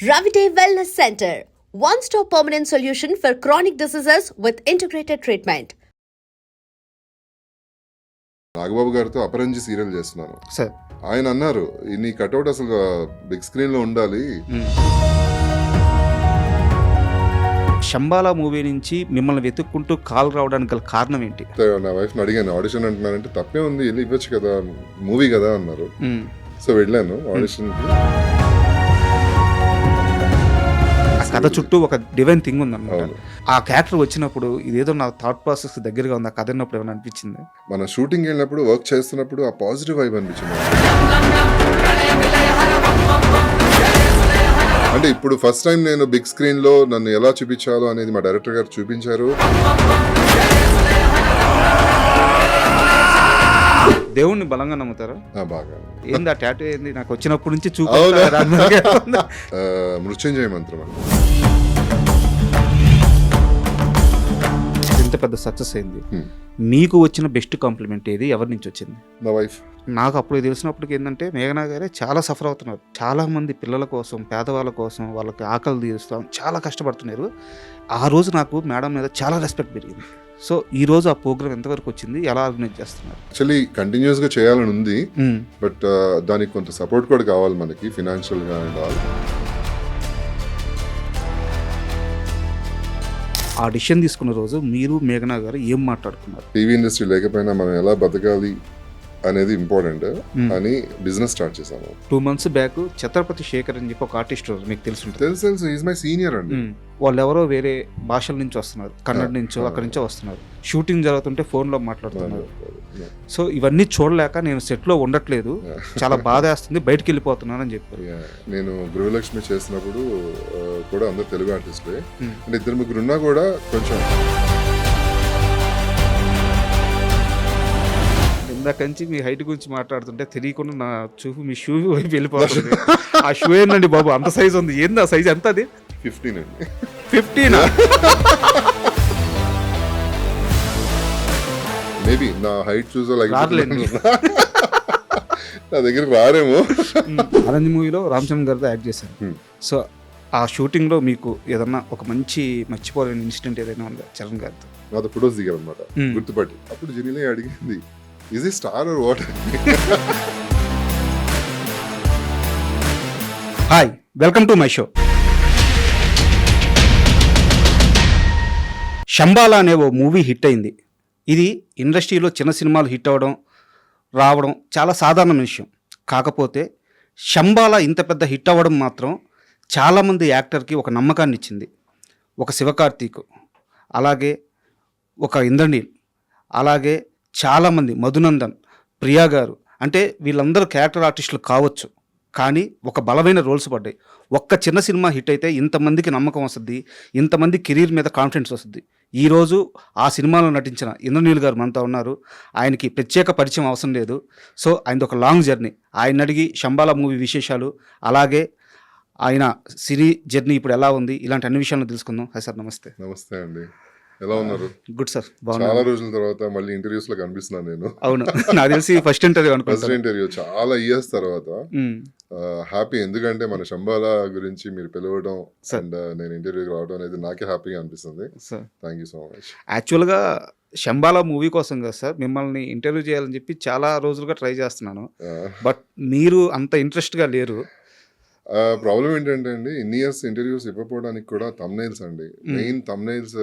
Ravite Wellness Center, one-stop permanent solution for chronic diseases with integrated treatment. Nagababu గారితో అపరంజి serial చేస్తున్నాను sir. ఆయన అన్నారు నీ కట్అవుట్ అసలు బిగ్ స్క్రీన్ లో ఉండాలి. శంబాలా మూవీ నుంచి మిమ్మల్ని వెతుక్కుంటూ కాల్ రావడానికి గల కారణం ఏంటి? నా వైఫ్ ని అడిగాను, ఆడిషన్ అంటున్నానంటే తప్పే ఉంది, వెళ్ళి ఇవ్వచ్చు కదా, మూవీ కదా అన్నారు. సో వెళ్ళాను ఆడిషన్ కి. కథ చుట్టూ ఒక డివైన్ థింగ్ ఉందన్నమాట. ఆ క్యారెక్టర్ వచ్చినప్పుడు ఇదేదో నా థాట్ ప్రాసెస్ దగ్గరగా ఉంది. ఆ కథ విన్నప్పుడు ఏమైనా అనిపించింది? మన షూటింగ్ వెళ్ళినప్పుడు వర్క్ చేస్తున్నప్పుడు ఆ పాజిటివ్ వైబ్ అనిపించింది. అంటే ఇప్పుడు ఫస్ట్ టైం నేను బిగ్ స్క్రీన్ లో నన్ను ఎలా చూపించాలో అనేది మా డైరెక్టర్ గారు చూపించారు. దేవుణ్ణి బలంగా నమ్ముతారు? బాగా. ఏంది ఆ టాటూ ఏంది? నాకు వచ్చినప్పటి నుంచి మృత్యుంజయ మంత్రం. ఎంత పెద్ద సక్సెస్ అయింది. మీకు వచ్చిన బెస్ట్ కాంప్లిమెంట్ ఏది? ఎవరి నుంచి వచ్చింది? నా వైఫ్. నాకు అప్పుడు తెలిసినప్పటికి ఏంటంటే మేఘనా గారే చాలా సఫర్ అవుతున్నారు. చాలా మంది పిల్లల కోసం, పేదవాళ్ళ కోసం, వాళ్ళకి ఆకలి తీరుస్తాం, చాలా కష్టపడుతున్నారు. ఆ రోజు నాకు మేడం మీద చాలా రెస్పెక్ట్ పెరిగింది. సో ఈ రోజు ఆ ప్రోగ్రామ్ ఎంతవరకు వచ్చింది? ఎలా ఆర్గనైజ్ చేస్తున్నారు? యాక్చువల్లీ కంటిన్యూస్ గా చేయాలని ఉంది, బట్ దానికి కొంత సపోర్ట్ కూడా కావాలి మనకి, ఫినాన్షియల్ గా అండ్ ఆల్. ఆ డిసిషన్ తీసుకున్న రోజు మీరు మేఘనా గారు ఏం మాట్లాడుకున్నారు? టీవీ ఇండస్ట్రీ లేకపోయినా మనం ఎలా బతకాలి అనేది ఇంపార్టెంట్ అని బిజినెస్ స్టార్ట్ చేశాము. 2 months బ్యాక్ ఛత్రపతి శేఖర్ అని చెప్పి ఒక ఆర్టిస్ట్ మీకు తెలుసు? తెలుసు, ఈజ్ మై సీనియర్ అండి. వాళ్ళు ఎవరో వేరే భాషల నుంచి వస్తున్నారు, కన్నడ నుంచో అక్కడి నుంచో వస్తున్నారు. షూటింగ్ జరుగుతుంటే ఫోన్లో మాట్లాడుతున్నారు. సో ఇవన్నీ చూడలేక నేను సెట్లో ఉండట్లేదు, చాలా బాధ వేస్తుంది, బయటకు వెళ్ళిపోతున్నాను అని చెప్పారు. నేను గృహలక్ష్మి చేసినప్పుడు కూడా అందరు తెలుగు ఆర్టిస్టులే, అంటే 2-3 ఉన్నా కూడా కొంచెం ఇందాకంచి మీ హైట్ గురించి మాట్లాడుతుంటే తెలియకుండా నా చూపు మీ షూ వైపు వెళ్ళిపోతుంది. ఆ షూ ఏంటండి బాబు, అంత సైజ్ ఉంది? ఏంది ఆ సైజ్? ఎంత అది? 15 అండి. 15? మేబీ నా హైట్ చూసా నా దగ్గర రారేమో. అరంజ్ మూవీలో రామచంద్ర గారితో యాక్ట్ చేశాను. సో ఆ షూటింగ్లో మీకు ఏదన్నా ఒక మంచి మర్చిపోలేని ఇన్సిడెంట్ ఏదైనా ఉందా చరణ్ గారితో? నాతో ఫొటోస్ దిగారు అనమాట, గుర్తుపట్టి. అప్పుడు జెనీలే అడిగింది, is it star or what? Hi, welcome to my show. Shambhala అనే ఓ మూవీ హిట్ అయింది. ఇది ఇండస్ట్రీలో చిన్న సినిమాలు హిట్ అవ్వడం, రావడం చాలా సాధారణ విషయం. కాకపోతే శంబాలా ఇంత పెద్ద హిట్ అవ్వడం మాత్రం చాలామంది యాక్టర్కి ఒక నమ్మకాన్ని ఇచ్చింది. ఒక శివకార్తీక్, అలాగే ఒక ఇంద్రనీల్, అలాగే చాలామంది మధునందన్, ప్రియా గారు, అంటే వీళ్ళందరూ క్యారెక్టర్ ఆర్టిస్టులు కావచ్చు, కానీ ఒక బలమైన రోల్స్ పడ్డాయి. ఒక్క చిన్న సినిమా హిట్ అయితే ఇంతమందికి నమ్మకం వస్తుంది, ఇంతమంది కెరీర్ మీద కాన్ఫిడెన్స్ వస్తుంది. ఈరోజు ఆ సినిమాలో నటించిన ఇంద్రనీల్ గారు మనతో ఉన్నారు. ఆయనకి ప్రత్యేక పరిచయం అవసరం లేదు. సో ఆయనది ఒక లాంగ్ జర్నీ. ఆయన అడిగి శంబాలా మూవీ విశేషాలు, అలాగే ఆయన సినీ జర్నీ ఇప్పుడు ఎలా ఉంది, ఇలాంటి అన్ని విషయాలను తెలుసుకుందాం. హాయ్ సార్, నమస్తే. నమస్తే అండి, ఎలా ఉన్నారు? గుడ్ సార్, చాలా రోజుల తర్వాత మళ్ళీ ఇంటర్వ్యూస్ లో కనిపిస్తున్నాను నేను. అవును, నాకు తెలిసి ఫస్ట్ ఇంటర్వ్యూ అనుకుంటా. ఫస్ట్ ఇంటర్వ్యూ చాలా ఇయర్స్ తర్వాత. హ్యాపీ, ఎందుకంటే మన శంబాలా గురించి మీరు పిలవడం అండ్ నేను ఇంటర్వ్యూకి రావడం అనేది నాకే హ్యాపీగా అనిపిస్తుంది. Thank you so much. యాక్చువల్గా శంబాలా మూవీ కోసం కదా సార్ మిమ్మల్ని ఇంటర్వ్యూ చేయాలని చెప్పి చాలా రోజులుగా ట్రై చేస్తున్నాను, బట్ మీరు అంత ఇంట్రెస్ట్గా లేరు. ప్రాబ్లం ఏంటంటే అండి, ఇన్ని ఇయర్స్ ఇంటర్వ్యూస్ ఇవ్వకపోవడానికి కూడా తమ్నైల్స్ అండి. మెయిన్ తమ్నైల్స్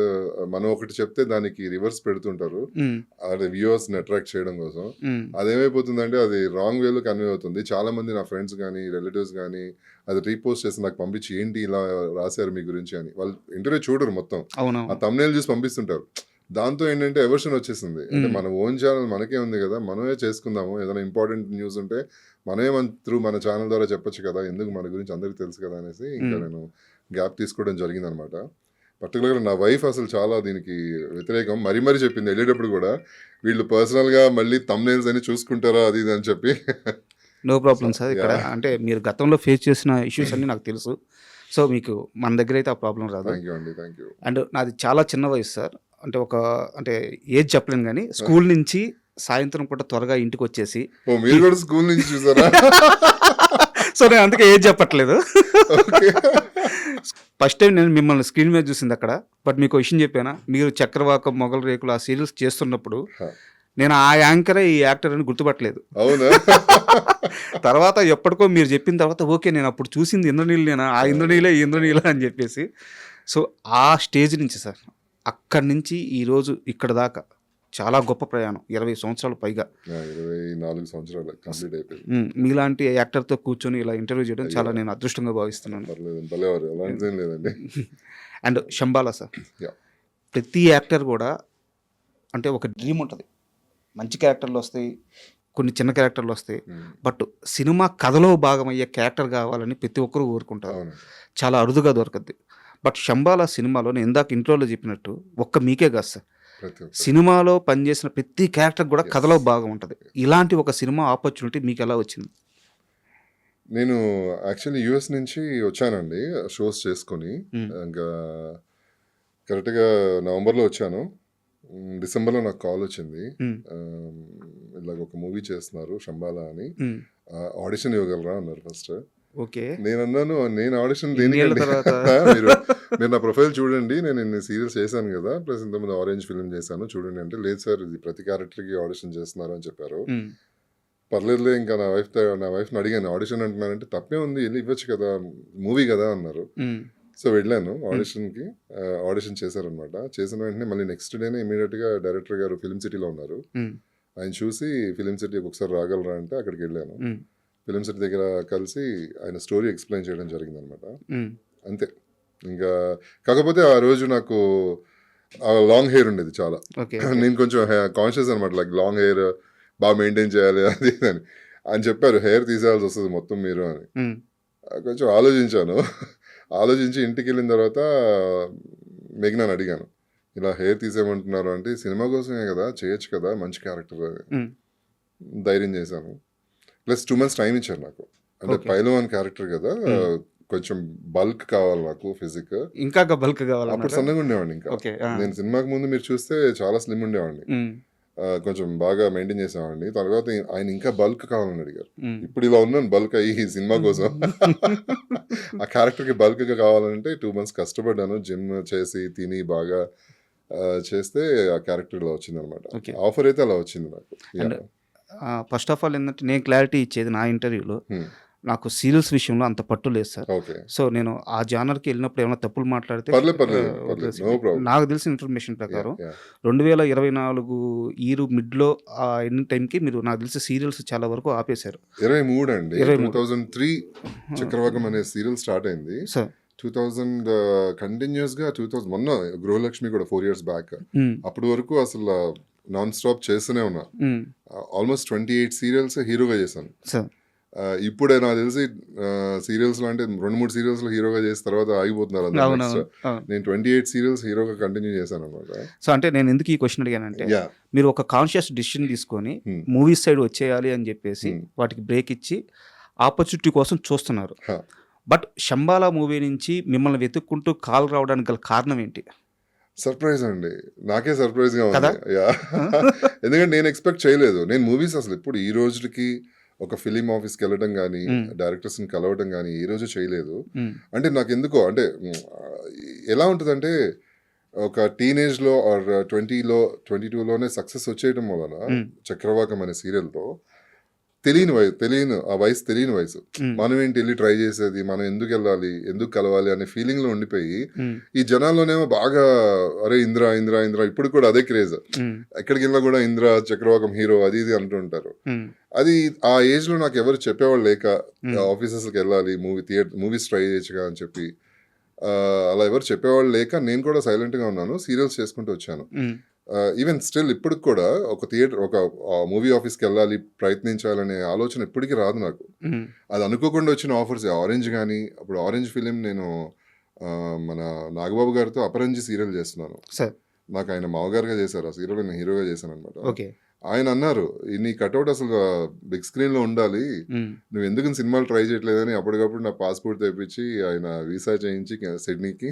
మనం ఒకటి చెప్తే దానికి రివర్స్ పెడుతుంటారు, అది వ్యూవర్స్ ని అట్రాక్ట్ చేయడం కోసం. అదేమైపోతుందంటే అది రాంగ్ వేలో కన్వే అవుతుంది. చాలా మంది నా ఫ్రెండ్స్ కానీ రిలేటివ్స్ కానీ అది రీపోస్ట్ చేసి నాకు పంపించి, ఏంటి ఇలా రాశారు మీ గురించి అని. వాళ్ళు ఇంటర్వ్యూ చూడరు, మొత్తం ఆ తమ్నైల్ చూసి పంపిస్తుంటారు. దాంతో ఏంటంటే ఎవర్షన్ వచ్చేసింది. అంటే మన ఓన్ ఛానల్ మనకే ఉంది కదా, మనమే చేసుకుందాము, ఏదైనా ఇంపార్టెంట్ న్యూస్ ఉంటే మనమే మన ఛానల్ ద్వారా చెప్పొచ్చు కదా, ఎందుకు మన గురించి అందరికి తెలుసు కదా అనేసి ఇంకా నేను గ్యాప్ తీసుకోవడం జరిగింది అనమాట. పర్టికులర్గా నా వైఫ్ అసలు చాలా దీనికి వ్యతిరేకం. మరీ చెప్పింది వెళ్ళేటప్పుడు కూడా, వీళ్ళు పర్సనల్గా మళ్ళీ తమ్నైల్స్ అని చూసుకుంటారా అది ఇది అని చెప్పి. No problem sir. ఇక్కడ అంటే మీరు గతంలో ఫేస్ చేసిన ఇష్యూస్ అన్ని నాకు తెలుసు. సో మీకు మన దగ్గర అయితే ఆ ప్రాబ్లం రాదు. థ్యాంక్ యూ అండి, థ్యాంక్ యూ. అండ్ నాది చాలా చిన్న వయసు సార్, అంటే ఏజ్ చెప్పలేను, కానీ స్కూల్ నుంచి సాయంత్రం పూట త్వరగా ఇంటికి వచ్చేసి. మీరు కూడా స్కూల్ నుంచి చూసారా? సో నేను అందుకే ఏజ్ చెప్పట్లేదు. ఫస్ట్ టైం నేను మిమ్మల్ని స్క్రీన్ మీద చూసింది అక్కడ. బట్ మీకు ఒక విషయం చెప్పానా, మీరు చక్రవాకం, మొగల్ రేకులు ఆ సీరియల్స్ చేస్తున్నప్పుడు నేను ఆ యాంకరే ఈ యాక్టర్ అని గుర్తుపట్టలేదు. అవునా? తర్వాత ఎప్పటికో మీరు చెప్పిన తర్వాత ఓకే, నేను అప్పుడు చూసింది ఇంద్రనీళ్ళేనా, ఆ ఇంద్రనీలే ఈ ఇంద్రనీల అని చెప్పేసి. సో ఆ స్టేజ్ నుంచి సార్, అక్కడి నుంచి ఈరోజు ఇక్కడ దాకా చాలా గొప్ప ప్రయాణం, 20 సంవత్సరాలు పైగా. 24 సంవత్సరాలు కంప్లీట్ అయిపోయింది. మీలాంటి యాక్టర్తో కూర్చొని ఇలా ఇంటర్వ్యూ చేయడం చాలా నేను అదృష్టంగా భావిస్తున్నాను. పర్లేదు, భలేవారు, అలాంటిదేం లేదండి. And Shambhala sir, Yeah. ప్రతి యాక్టర్ కూడా అంటే ఒక డ్రీమ్ ఉంటుంది, మంచి క్యారెక్టర్లు వస్తాయి, కొన్ని చిన్న క్యారెక్టర్లు వస్తాయి, బట్ సినిమా కథలో భాగమయ్యే క్యారెక్టర్ కావాలని ప్రతి ఒక్కరూ కోరుకుంటారు. అవును. చాలా అరుదుగా దొరకద్ది. బట్ శంబాలా సినిమాలో నేను ఇందాక ఇంట్రోలో చెప్పినట్టు ఒక్క మీకే కాదు సార్, ప్రతి ఒక్కరు. సినిమాలో పనిచేసిన ప్రతి క్యారెక్టర్ కూడా కథలో భాగం ఉంటుంది. ఇలాంటి ఒక సినిమా ఆపర్చునిటీ మీకు ఎలా వచ్చింది? నేను యాక్చువల్లీ యూఎస్ నుంచి వచ్చానండి షోస్ చేసుకొని. ఇంకా కరెక్ట్గా నవంబర్లో వచ్చాను. డిసెంబర్లో నాకు కాల్ వచ్చింది, ఇలాగ ఒక మూవీ చేస్తున్నారు శంబాలా అని, ఆడిషన్ ఇవ్వగలరా అన్నారు ఫస్ట్. ఓకే, నేను అన్నాను, నేను ఆడిషన్ ఇన్నేళ్ళ దేనికండి? తర్వాత? మీరు నా ప్రొఫైల్ చూడండి, నేను ఇన్ని సీరియల్స్ చేశాను కదా, ప్లస్ ఇంతకుముందు ఆరెంజ్ ఫిల్మ్ చేశాను చూడండి అంటే, లేదు సార్ ఇది ప్రతి క్యారెక్టర్కి ఆడిషన్ చేస్తున్నారు అని చెప్పారు. పర్లేదులే, ఇంకా నా వైఫ్ని అడిగాను, ఆడిషన్ అంటున్నానంటే తప్పే ఉంది, వెళ్ళి ఇవ్వచ్చు కదా, మూవీ కదా అన్నారు. సో వెళ్ళాను ఆడిషన్కి, ఆడిషన్ చేశారనమాట. చేసిన వెంటనే మళ్ళీ నెక్స్ట్ డేనే ఇమీడియట్గా డైరెక్టర్ గారు ఫిలిం సిటీలో ఉన్నారు, ఆయన చూసి ఫిలిం సిటీకి ఒకసారి రాగలరా అంటే అక్కడికి వెళ్ళాను. ఫిలిం సిటీ దగ్గర కలిసి ఆయన స్టోరీ ఎక్స్ప్లెయిన్ చేయడం జరిగిందనమాట. అంతే. ఇంకా కాకపోతే ఆ రోజు నాకు లాంగ్ హెయిర్ ఉండేది చాలా. నేను కొంచెం కాన్షియస్ అనమాట, లైక్ లాంగ్ హెయిర్ బాగా మెయింటైన్ చేయాలి అది అని చెప్పారు, హెయిర్ తీసేయాల్సి వస్తుంది మొత్తం మీరు అని. కొంచెం ఆలోచించి ఇంటికి వెళ్ళిన తర్వాత మేఘ్నాని అడిగాను, ఇలా హెయిర్ తీసేయమంటున్నారు అంటే, సినిమా కోసమే కదా, చేయొచ్చు కదా, మంచి క్యారెక్టర్ ధైర్యం చేశాను. ప్లస్ 2 months టైం ఇచ్చారు నాకు, అంటే పైల్వాన్ క్యారెక్టర్ కదా, కొంచెం బల్క్ కావాలి నాకు, ఫిజిక్ ఇంకా బల్క్ కావాలి. అప్పుడు సన్నగా ఉండేవాడిని. ఇంకా నేను సినిమాకి ముందు మీరు చూస్తే చాలా స్లిమ్ ఉండేవాడిని, కొంచెం బాగా మెయింటైన్ చేసేవాడిని. తర్వాత ఆయన ఇంకా బల్క్ కావాలని అడిగారు. ఇప్పుడు ఇలా ఉన్నాను బల్క్ అయ్యి సినిమా కోసం. ఆ క్యారెక్టర్కి బల్క్గా కావాలంటే 2 months కష్టపడ్డాను, జిమ్ చేసి తిని బాగా చేస్తే ఆ క్యారెక్టర్ ఇలా వచ్చింది అనమాట. ఆఫర్ అయితే అలా వచ్చింది నాకు. ఫస్ట్ ఆఫ్ ఆల్ ఏంటంటే, నేను క్లారిటీ ఇచ్చేది నా ఇంటర్వ్యూలో, నాకు సీరియల్స్ విషయంలో అంత పట్టు లేదు సార్. సో నేను ఆ జానర్కి వెళ్ళినప్పుడు ఏమైనా తప్పులు మాట్లాడితే నాకు తెలిసిన ఇన్ఫర్మేషన్ ప్రకారం 2024 ఇయర్ మిడ్లో ఆ ఎండింగ్ టైంకి మీరు నాకు తెలిసి సీరియల్స్ చాలా వరకు ఆపేశారు. 23 అండి, 2003 చక్రవాకం అనే సీరియల్ స్టార్ట్ అయింది సార్. 2000 కంటిన్యూస్గా 2000 మొన్న గృహలక్ష్మి కూడా 4 years బ్యాక్, అప్పటి వరకు అసలు నాన్ స్టాప్ చేస్తూనే ఉన్నా. ఆల్మోస్ట్ 28 సీరియల్స్ హీరోగా చేశాను. ఇప్పుడే నాకు తెలిసి సీరియల్స్ లో అంటే 2-3 సీరియల్స్ లో హీరోగా చేసిన తర్వాత ఆగిపోతున్నారు. నేను 28 సీరియల్స్ హీరోగా కంటిన్యూ చేశాను అనమాట. సో అంటే నేను ఎందుకు ఈ క్వశ్చన్ అడిగానంటే, మీరు ఒక కాన్షియస్ డిసిషన్ తీసుకొని మూవీస్ సైడ్ వచ్చేయాలి అని చెప్పేసి వాటికి బ్రేక్ ఇచ్చి ఆపర్చునిటీ కోసం చూస్తున్నారు. బట్ శంబాలా మూవీ నుంచి మిమ్మల్ని వెతుక్కుంటూ కాల్ రావడానికి గల కారణం ఏంటి? సర్ప్రైజ్ అండి, నాకే సర్ప్రైజ్గా ఉంది. ఎందుకంటే నేను ఎక్స్పెక్ట్ చేయలేదు. నేను మూవీస్ అసలు ఇప్పుడు ఈ రోజుకి ఒక ఫిలిం ఆఫీస్కి వెళ్ళడం కానీ, డైరెక్టర్స్ని కలవడం కానీ ఏ రోజు చేయలేదు. అంటే నాకు ఎందుకో, అంటే ఎలా ఉంటుందంటే, ఒక టీనేజ్లో ఆర్ 22లోనే సక్సెస్ వచ్చేయడం వలన చక్రవాకం అనే సీరియల్తో తెలియని వయసు, మనం ఏంటి వెళ్ళి ట్రై చేసేది, మనం ఎందుకు వెళ్ళాలి, ఎందుకు కలవాలి అనే ఫీలింగ్ లో ఉండిపోయి, ఈ జనాల్లోనేమో బాగా అరే ఇంద్ర ఇంద్ర ఇంద్ర, ఇప్పుడు కూడా అదే క్రేజ్, ఎక్కడికి వెళ్ళినా కూడా ఇంద్ర చక్రవాకం హీరో అది ఇది అంటుంటారు. అది ఆ ఏజ్ లో నాకు ఎవరు చెప్పేవాళ్ళు లేక, ఆఫీసెస్కి వెళ్ళాలి, మూవీస్ ట్రై చేయొచ్చుగా అని చెప్పి అలా ఎవరు చెప్పేవాళ్ళు లేక నేను కూడా సైలెంట్ గా ఉన్నాను, సీరియల్స్ చేసుకుంటూ వచ్చాను. ఈవెన్ స్టిల్ ఇప్పుడు కూడా ఒక మూవీ ఆఫీస్కి వెళ్ళాలి, ప్రయత్నించాలనే ఆలోచన ఇప్పటికీ రాదు నాకు. అది అనుకోకుండా వచ్చిన ఆఫర్స్, ఆరెంజ్ కానీ, అప్పుడు ఆరెంజ్ ఫిలిం నేను మన నాగబాబు గారితో అపరంజి సీరియల్ చేస్తున్నాను. నాకు ఆయన మామగారుగా చేశారు, ఆ సీరియల్ నేను హీరోగా చేశాను అనమాట. ఆయన అన్నారు, నీ కట్అవుట్ అసలు బిగ్ స్క్రీన్ లో ఉండాలి, నువ్వు ఎందుకు సినిమాలు ట్రై చేయట్లేదని అప్పటికప్పుడు నా పాస్పోర్ట్ తెప్పించి ఆయన వీసా చేయించి సిడ్నీకి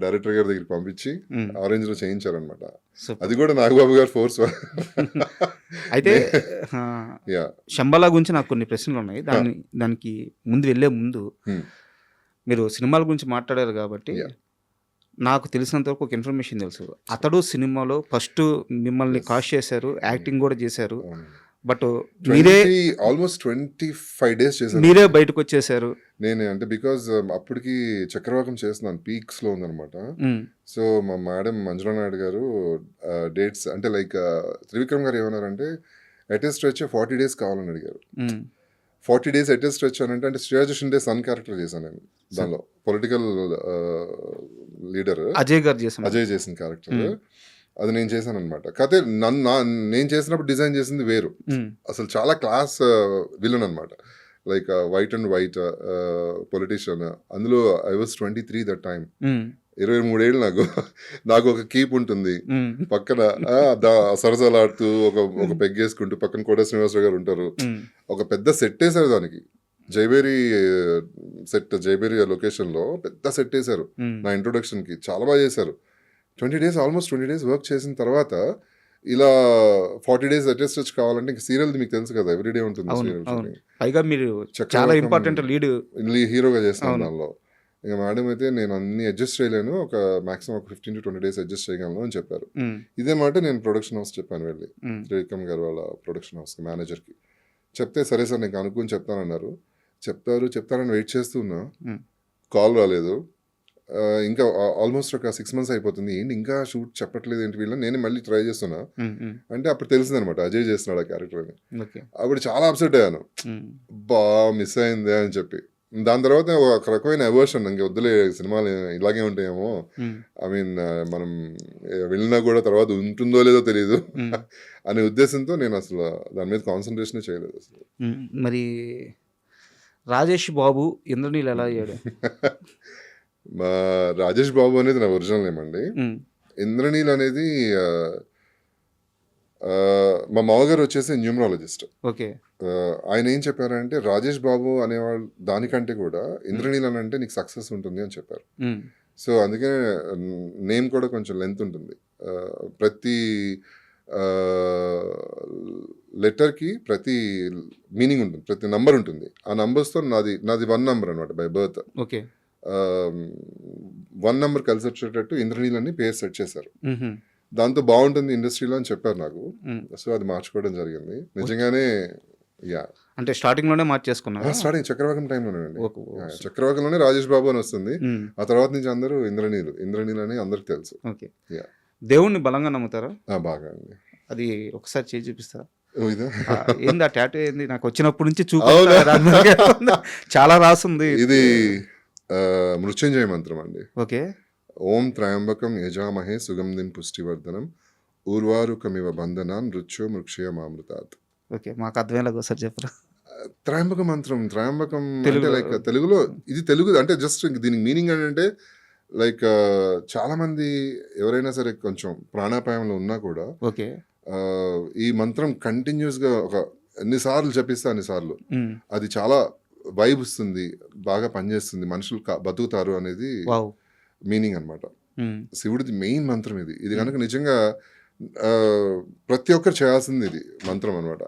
డైరెక్టర్ గారి దగ్గరికి పంపించి ఆరెంజ్ లో చేయించారనమాట. అది కూడా నాగబాబు గారు ఫోర్స్. అయితే శంబాలా గురించి నాకు కొన్ని ప్రశ్నలు ఉన్నాయి, దానికి ముందు వెళ్లే ముందు మీరు సినిమాల గురించి మాట్లాడారు కాబట్టి Yeah. నాకు తెలిసినంత వరకు ఒక ఇన్ఫర్మేషన్ తెలుసు. అతడు సినిమాలో ఫస్ట్ మిమ్మల్ని Yes. కాస్ట్ చేశారు, యాక్టింగ్ కూడా చేశారు. అవునండి. బట్ మీరే ఆల్మోస్ట్ 25 డేస్ చేశాను మీరే బయటకు వచ్చేసారు. నేనే. అంటే బికాజ్ అప్పటికి చక్రవాకం చేస్తున్నాను, పీక్స్ లో ఉందన్నమాట. సో మా మేడం మంజులా నాయుడు గారు డేట్స్ అంటే లైక్ త్రివిక్రమ్ గారు ఏమన్నారంటే అటెస్ట్ స్ట్రెచ్ 40 డేస్ కావాలని అడిగారు. 40 డేస్ అటెస్ట్ స్ట్రెచ్ అని అంటే శ్రేయా షిండే సన్ క్యారెక్టర్ చేశాను నేను దానిలో, పొలిటికల్ లీడర్ అజయ్ గారు చేశారు. అజయ్ చేసిన క్యారెక్టర్ అది నేను చేశాను అనమాట. కాకపోతే నేను చేసినప్పుడు డిజైన్ చేసింది వేరు, అసలు చాలా క్లాస్ విలన్ అనమాట. Like white and white politician. అందులో ఐ వాజ్ 23 దట్ టైం. 23 ఏళ్ళు నాకు ఒక కీప్ ఉంటుంది పక్కన, సరసలాడుతూ ఒక పెగ్గేసుకుంటూ పక్కన కోట శ్రీనివాసరావు గారు ఉంటారు. ఒక పెద్ద సెట్ వేశారు దానికి, జైబేరి సెట్, జైబేరి లొకేషన్ లో పెద్ద సెట్ వేశారు నా ఇంట్రొడక్షన్ కి. చాలా బాగా చేశారు. 20 డేస్ ఆల్మోస్ట్ 20 డేస్ వర్క్ చేసిన తర్వాత ఇలా 40 డేస్ అటెస్ట్ కావాలంటే ఇంకా సీరియల్ మీకు తెలుసు కదా, ఎవ్రీడే ఉంటుంది సీరియల్. పైగా మీరు చాలా ఇంపార్టెంట్ లీడ్ హీరోగా చేస్తాను దానిలో. ఇంకా మేడం అయితే నేను అన్ని అడ్జస్ట్ చేయలేను, ఒక మాక్సిమం ఒక 15 to 20 డేస్ అడ్జస్ట్ చేయగలను అని చెప్పారు. ఇదే మాట నేను ప్రొడక్షన్ హౌస్ చెప్పాను, వెళ్ళి త్రివిక్రమ్ గారు వాళ్ళ ప్రొడక్షన్ హౌస్ మేనేజర్కి చెప్తే, సరే సార్ నీకు అనుకుని చెప్తానన్నారు. చెప్తారని వెయిట్ చేస్తున్నా, కాల్ రాలేదు. ఇంకా ఆల్మోస్ట్ ఒక 6 months అయిపోతుంది, ఏంటి ఇంకా షూట్ చెప్పట్లేదు ఏంటి వీళ్ళని, నేను మళ్ళీ ట్రై చేస్తున్నా అంటే అప్పుడు తెలిసింది అనమాట అజయ్ చేస్తున్నాడు ఆ క్యారెక్టర్ అని. అప్పుడు చాలా అప్సెట్ అయ్యాను, మిస్ అయిందే అని చెప్పి. దాని తర్వాత ఒక రకమైన అవర్షన్, ఇంక వద్దులే సినిమాలు ఇలాగే ఉంటాయేమో, ఐ మీన్ మనం వెళ్ళినా కూడా తర్వాత ఉంటుందో లేదో తెలియదు అనే ఉద్దేశంతో నేను అసలు దాని మీద కాన్సన్ట్రేషన్ చేయలేదు అసలు. మరి రాజేష్ బాబు ఇంద్రనీల్ ఎలా అయ్యాడు? మా రాజేష్ బాబు అనేది నా ఒరిజినల్ నేమ్ అండి. ఇంద్రనీల్ అనేది మా మామగారు వచ్చేసి న్యూమరాలజిస్ట్. ఓకే. ఆయన ఏం చెప్పారంటే రాజేష్ బాబు అనేవాళ్ళు దానికంటే కూడా ఇంద్రనీల్ అని అంటే నీకు సక్సెస్ ఉంటుంది అని చెప్పారు. సో అందుకే నేమ్ కూడా కొంచెం లెంత్ ఉంటుంది, ప్రతి లెటర్కి ప్రతి మీనింగ్ ఉంటుంది, ప్రతి నంబర్ ఉంటుంది. ఆ నంబర్స్తో నాది 1 number అనమాట బై బర్త్. ఓకే. 1 number కలిసి వచ్చేటట్టు ఇంద్రనీల్ అని పేరు సెట్ చేశారు. దాంతో బాగుంటుంది ఇండస్ట్రీలో అని చెప్పారు నాకు. సో అది మార్చుకోవడం జరిగింది నిజంగానే. యా, అంటే స్టార్టింగ్ లోనే మార్చేసుకున్నారు. స్టార్టింగ్ చక్రవాకం టైంలోనే అండి. చక్రవాకంలోనే రాజేష్ బాబు అని వస్తుంది. ఆ తర్వాత నుంచి అందరూ ఇంద్రనీల్ అని అందరికి తెలుసు. ఓకే. దేవుణ్ణి బలంగా నమ్ముతారా? బాగా అండి. అది ఒకసారి చేసి చూపిస్తారా? ఏంది ఆ టాటూ ఏంది? నాకు వచ్చినప్పటి నుంచి చాలా రాసుంది. ఇది మృత్యుంజయ మంత్రం అండి. ఓకే. ఓం త్రయంబకం యజామహే సుగంధిం పుష్టివర్ధనం ఊర్వారుకమివ బంధనాన్ మృత్యు మృక్షయ మామృతాత్. ఓకే, మాకు అర్థమయ్యేలాగా ఒకసారి చెప్పరా? త్రయంబక మంత్రం, త్రయంబకం అంటే లైక్ తెలుగులో, ఇది తెలుగు అంటే జస్ట్ దీనికి మీనింగ్ ఏంటంటే లైక్ చాలా మంది ఎవరైనా సరే కొంచెం ప్రాణాపాయంలో ఉన్నా కూడా ఓకే ఈ మంత్రం కంటిన్యూస్ గా ఒక ఎన్నిసార్లు చెప్పిస్తే అన్నిసార్లు అది చాలా వైబ్ వస్తుంది, బాగా పనిచేస్తుంది, మనుషులు బతుకుతారు అనేది మీనింగ్ అనమాట. శివుడిది మెయిన్ మంత్రం ఇది కనుక నిజంగా ప్రతి ఒక్కరు చేయాల్సింది ఇది మంత్రం అనమాట.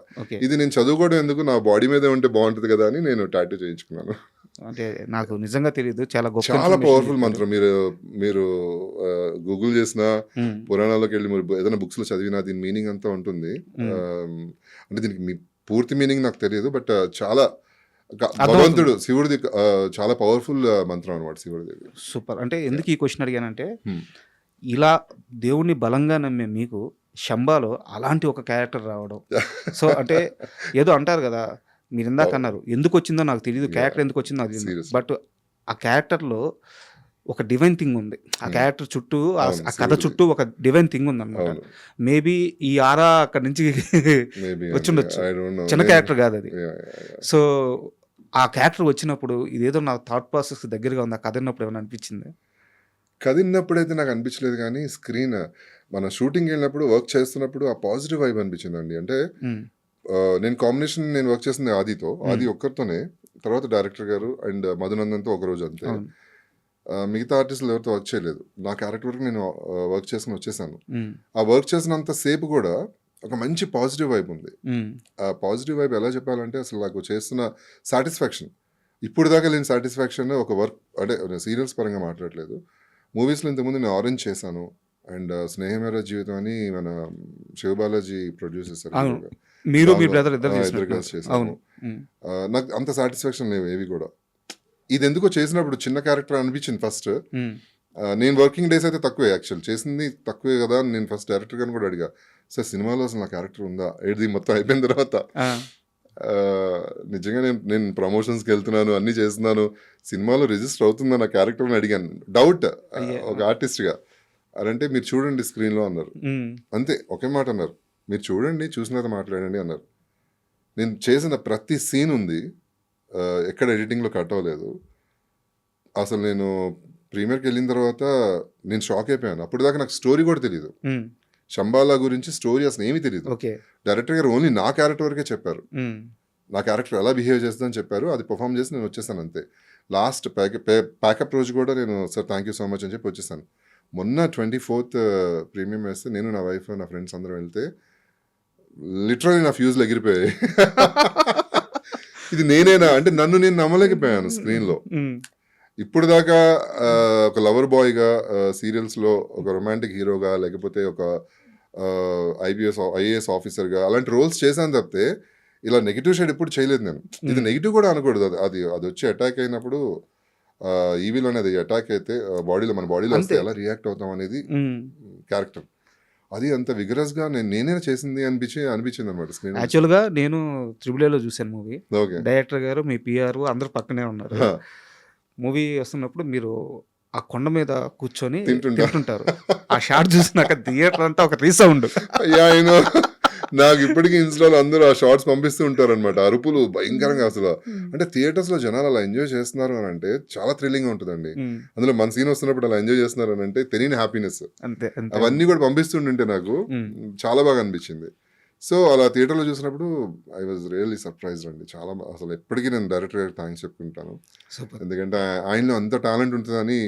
ఇది నేను చదువుకోవడం ఎందుకు, నా బాడీ మీదే ఉంటే బాగుంటుంది కదా అని నేను టాటూ చేయించుకున్నాను. అంటే నాకు నిజంగా తెలియదు, చాలా పవర్ఫుల్ మంత్రం. మీరు గూగుల్ చేసినా, పురాణాల్లోకి వెళ్ళి మీరు ఏదైనా బుక్స్ లో చదివినా దీని మీనింగ్ అంతా ఉంటుంది. అంటే దీనికి పూర్తి మీనింగ్ నాకు తెలియదు, బట్ చాలా భగవంతుడు శివుడిది చాలా పవర్ఫుల్ మంత్రం అనమాట శివుడిది. సూపర్. అంటే ఎందుకు ఈ క్వశ్చన్ అడిగానంటే, ఇలా దేవుణ్ణి బలంగా నమ్మే మీకు శంబాలో అలాంటి ఒక క్యారెక్టర్ రావడం, సో అంటే ఏదో అంటారు కదా, మీరు ఇందాక అన్నారు ఎందుకు వచ్చిందో నాకు తెలియదు, క్యారెక్టర్ ఎందుకు వచ్చిందో నాకు తెలియదు, బట్ ఆ క్యారెక్టర్లో ఒక డివైన్ థింగ్ ఉంది. ఆ క్యారెక్టర్ చుట్టూ, ఆ కథ చుట్టూ ఒక డివైన్ థింగ్ ఉంది అనమాట. మేబీ ఈ ఆరా అక్కడి నుంచి వచ్చిండొచ్చు, చిన్న క్యారెక్టర్ కాదు అది. సో ఆ క్యారెక్టర్ వచ్చినప్పుడు ఇదేదో నా థాట్ ప్రాసెస్ దగ్గరగా ఉంది. ఆ కథ విన్నప్పుడు ఏమైనా అనిపించింది? కథ విన్నప్పుడైతే నాకు అనిపించలేదు, కానీ స్క్రీన్ మన షూటింగ్ వెళ్ళినప్పుడు వర్క్ చేస్తున్నప్పుడు ఆ పాజిటివ్ వైబ్ అనిపించిందండి. అంటే నేను వర్క్ చేసింది ఆది ఒక్కరితోనే, తర్వాత డైరెక్టర్ గారు అండ్ మధునందన్తో ఒకరోజు అంతే. మిగతా ఆర్టిస్టులు ఎవరితో వర్క్ చేయలేదు. నా క్యారెక్టర్ వరకు నేను వర్క్ చేసుకుని వచ్చేసాను. ఆ వర్క్ చేసినంత సేపు కూడా ఒక మంచి పాజిటివ్ వైబ్ ఉంది. ఆ పాజిటివ్ వైబ్ ఎలా చెప్పాలంటే అసలు నాకు చేస్తున్న సాటిస్ఫాక్షన్, ఇప్పుడు దాకా లేని సాటిస్ఫాక్షన్ ఒక వర్క్ అంటే సీరియల్స్ పరంగా మాట్లాడలేదు. మూవీస్లో ఇంతకుముందు నేను ఆరెంజ్ చేశాను అండ్ స్నేహమేర జీవితం అని మన శివబాలాజీ ప్రొడ్యూస్ చేశారు. అవును. మీరు మీ దానిలో, బ్రదర్ ఇద్దరు ఇద్దరు చేసినట్టు. కలిసి చేశాము. అవును. ఉమ్. నాకు అంత సాటిస్ఫాక్షన్ లేవు ఏవి కూడా. ఇది ఎందుకో చేసినప్పుడు చిన్న క్యారెక్టర్ అనిపించింది ఫస్ట్. ఉమ్. నేను వర్కింగ్ డేస్ అయితే తక్కువే, యాక్చువల్ చేసింది తక్కువే కదా అని నేను ఫస్ట్ డైరెక్టర్ గారిని కూడా అడిగా, సార్ సినిమాలో అసలు నా క్యారెక్టర్ ఉందా ఇది మొత్తం అయిపోయిన తర్వాత ఆ. నిజంగా నేను ప్రమోషన్స్కి వెళ్తున్నాను, అన్నీ చేస్తున్నాను, సినిమాలో రిజిస్టర్ అవుతుందా నా క్యారెక్టర్ అని అడిగాను. డౌట్ అయ్యే. ఒక ఆర్టిస్ట్గా. అదంటే మీరు చూడండి స్క్రీన్లో అన్నారు. ఉమ్. అంతే, ఒకే మాట అన్నారు, మీరు చూడండి చూసిన తర్వాత మాట్లాడండి అన్నారు. నేను చేసిన ప్రతి సీన్ ఉంది, ఎక్కడ ఎడిటింగ్లో కట్ అవ్వలేదు. అసలు నేను ప్రీమియర్కి వెళ్ళిన తర్వాత నేను షాక్ అయిపోయాను. అప్పుడు దాకా నాకు స్టోరీ కూడా తెలియదు, ఉమ్. శంబాలా గురించి స్టోరీ అసలు ఏమీ తెలియదు. ఓకే. డైరెక్టర్ గారు ఓన్లీ నా క్యారెక్టర్ వరకే చెప్పారు, ఉమ్. నా క్యారెక్టర్ ఎలా బిహేవ్ చేస్తుందని చెప్పారు. అది పర్ఫామ్ చేసి నేను వచ్చేసాను అంతే. లాస్ట్ ప్యాకప్ రోజు కూడా నేను sir thank you so much అని చెప్పి వచ్చేసాను. మొన్న 24th ప్రీమియం వేస్తే నేను నా వైఫ్ నా ఫ్రెండ్స్ అందరం వెళ్తే లిటరల్లీ నా ఫ్యూజ్లు ఎగిరిపోయాయి. ఇది నేనేనా అంటే నన్ను నేను నమ్మలేకపోయాను స్క్రీన్లో. ఉమ్. ఇప్పుడు దాకా ఒక లవర్ బాయ్గా సీరియల్స్లో ఒక రొమాంటిక్ హీరోగా లేకపోతే ఒక ఐఏఎస్ ఆఫీసర్గా అలాంటి రోల్స్ చేశాను తప్పితే ఇలా నెగిటివ్ షేడ్ ఎప్పుడు చేయలేదు నేను. ఇది నెగిటివ్ కూడా అనకూడదు, అది అది వచ్చి అటాక్ అయినప్పుడు ఈవిల్ అనేది అటాక్ అయితే మన బాడీలో వస్తే ఎలా రియాక్ట్ అవుతాం అనేది ఉమ్. క్యారెక్టర్. అది అంత విగరస్గా నేనే చేసింది అనిపించింది అనమాట స్క్రీన్. యాక్చువల్గా నేను త్రిబుల్ చూశాను మూవీ. ఓకే. డైరెక్టర్ గారు, మీ పిఆర్ అందరూ పక్కనే ఉన్నారు. మూవీ వస్తున్నప్పుడు మీరు ఆ కొండ మీద కూర్చొని తింటుంటారు. ఆ షాట్ చూసి నాకు థియేటర్ అంతా ఒక రీసౌండ్. నాకు ఇప్పటికీ ఇన్స్టాలో అందరూ ఆ షార్ట్స్ పంపిస్తూ ఉంటారు అనమాట, అరుపులు భయంకరంగా. అసలు అంటే థియేటర్స్ లో జనాలు అలా ఎంజాయ్ చేస్తున్నారు అని అంటే చాలా థ్రిల్లింగ్ ఉంటుందండి. అందులో మన సీన్ వస్తున్నప్పుడు అలా ఎంజాయ్ చేస్తున్నారు అని అంటే తెలియని హ్యాపీనెస్. అంతే. అవన్నీ కూడా పంపిస్తుంటే నాకు చాలా బాగా అనిపించింది. సో అలా థియేటర్లో చూసినప్పుడు ఐ వాజ్ రియల్లీ సర్ప్రైజ్డ్ అండి. చాలా అసలు ఎప్పటికీ నేను డైరెక్టర్ గారికి థ్యాంక్స్ చెప్పుకుంటాను. ఎందుకంటే ఆయనలో అంత టాలెంట్ ఉంటుందని,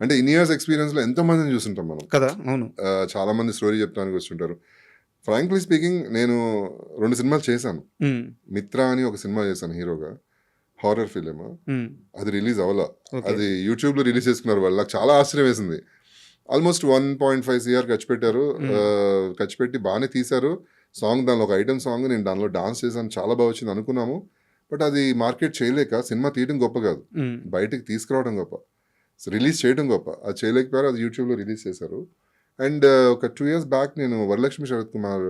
అంటే ఇన్ ఇయర్స్ ఎక్స్పీరియన్స్లో ఎంతో మందిని చూస్తుంటాం మనం కదా. అవును. చాలా మంది స్టోరీ చెప్తానికి వస్తుంటారు. ఫ్రాంక్లీ స్పీకింగ్ నేను 2 సినిమాలు చేశాను. మిత్ర అని ఒక సినిమా చేశాను హీరోగా, హారర్ ఫిలిం. అది రిలీజ్ అవ్వాల, అది యూట్యూబ్లో రిలీజ్ చేసుకున్నారు వాళ్ళు. నాకు చాలా ఆశ్చర్యం వేసింది. ఆల్మోస్ట్ 1.5 CR ఖర్చు పెట్టారు. ఖర్చు పెట్టి బాగానే తీశారు. సాంగ్ దానిలో ఒక ఐటమ్ సాంగ్, నేను దానిలో డాన్స్ చేశాను, చాలా బాగా వచ్చింది అనుకున్నాము. బట్ అది మార్కెట్ చేయలేక, సినిమా తీయడం గొప్ప కాదు, బయటకు తీసుకురావడం గొప్ప, రిలీజ్ చేయడం గొప్ప. అది చేయలేకపోయారు, అది యూట్యూబ్లో రిలీజ్ చేశారు. అండ్ ఒక 2 years బ్యాక్ నేను వరలక్ష్మి శరత్ కుమార్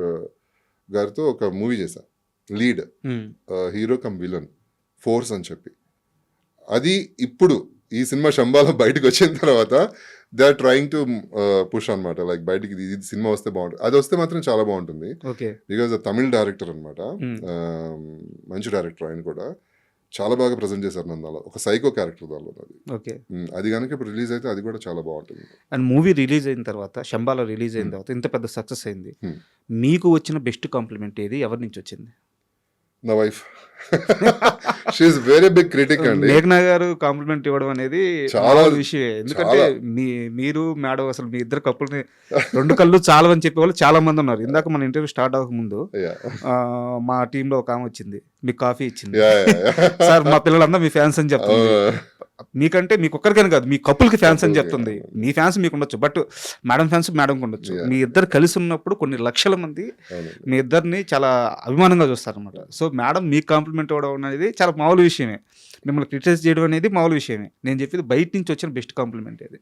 గారితో ఒక మూవీ చేశాను, lead hero come villain, force అని చెప్పి. అది ఇప్పుడు ఈ సినిమా శంబాలో బయటకు వచ్చిన తర్వాత they are trying to push అనమాట, లైక్ బయటికి ఇది సినిమా వస్తే బాగుంటుంది. అది వస్తే మాత్రం చాలా బాగుంటుంది, బికాజ్ తమిళ్ డైరెక్టర్ అనమాట, మంచి డైరెక్టర్. ఆయన కూడా చాలా బాగా ప్రజెంట్ చేశారు నన్ను, అలా ఒక సైకో క్యారెక్టర్ దానిలో. అది కనుక ఇప్పుడు రిలీజ్ అయితే అది కూడా చాలా బాగుంటుంది. అండ్ మూవీ రిలీజ్ అయిన తర్వాత, శంబాలో రిలీజ్ అయిన తర్వాత ఇంత పెద్ద సక్సెస్ అయింది, మీకు వచ్చిన బెస్ట్ కాంప్లిమెంట్ ఏది, ఎవరి నుంచి వచ్చింది? నా wife. She is very big critic అండి. మేఘనా గారు కాంప్లిమెంట్ ఇవ్వడం అనేది చాలా విషయం. ఎందుకంటే మీరు మేడం అసలు మీ ఇద్దరు కప్పుల్ని 2 కళ్ళు చాలా అని చెప్పే వాళ్ళు చాలా మంది ఉన్నారు. ఇందాక మన ఇంటర్వ్యూ స్టార్ట్ అవ్వక ముందు మా టీంలో ఒక ఆమె వచ్చింది, మీకు కాఫీ ఇచ్చింది, సార్ మా పిల్లలందరూ మీ ఫ్యాన్స్ అని చెప్తుంది. మీకంటే మీకు ఒక్కరికైనా కాదు, మీ కపుల్కి ఫ్యాన్స్ అని చెప్తుంది. మీ ఫ్యాన్స్ మీకు ఉండొచ్చు, బట్ మేడం ఫ్యాన్స్ మేడంకి ఉండొచ్చు. మీ ఇద్దరు కలిసి ఉన్నప్పుడు కొన్ని లక్షల మంది మీ ఇద్దరిని చాలా అభిమానంగా చూస్తారు అనమాట. సో మేడం మీకు కాంప్లిమెంట్ ఇవ్వడం అనేది చాలా మామూలు విషయమే, మిమ్మల్ని క్రిటిసైజ్ చేయడం అనేది మామూలు విషయమే. నేను చెప్పేది బయట నుంచి వచ్చిన బెస్ట్ కాంప్లిమెంట్ ఏది?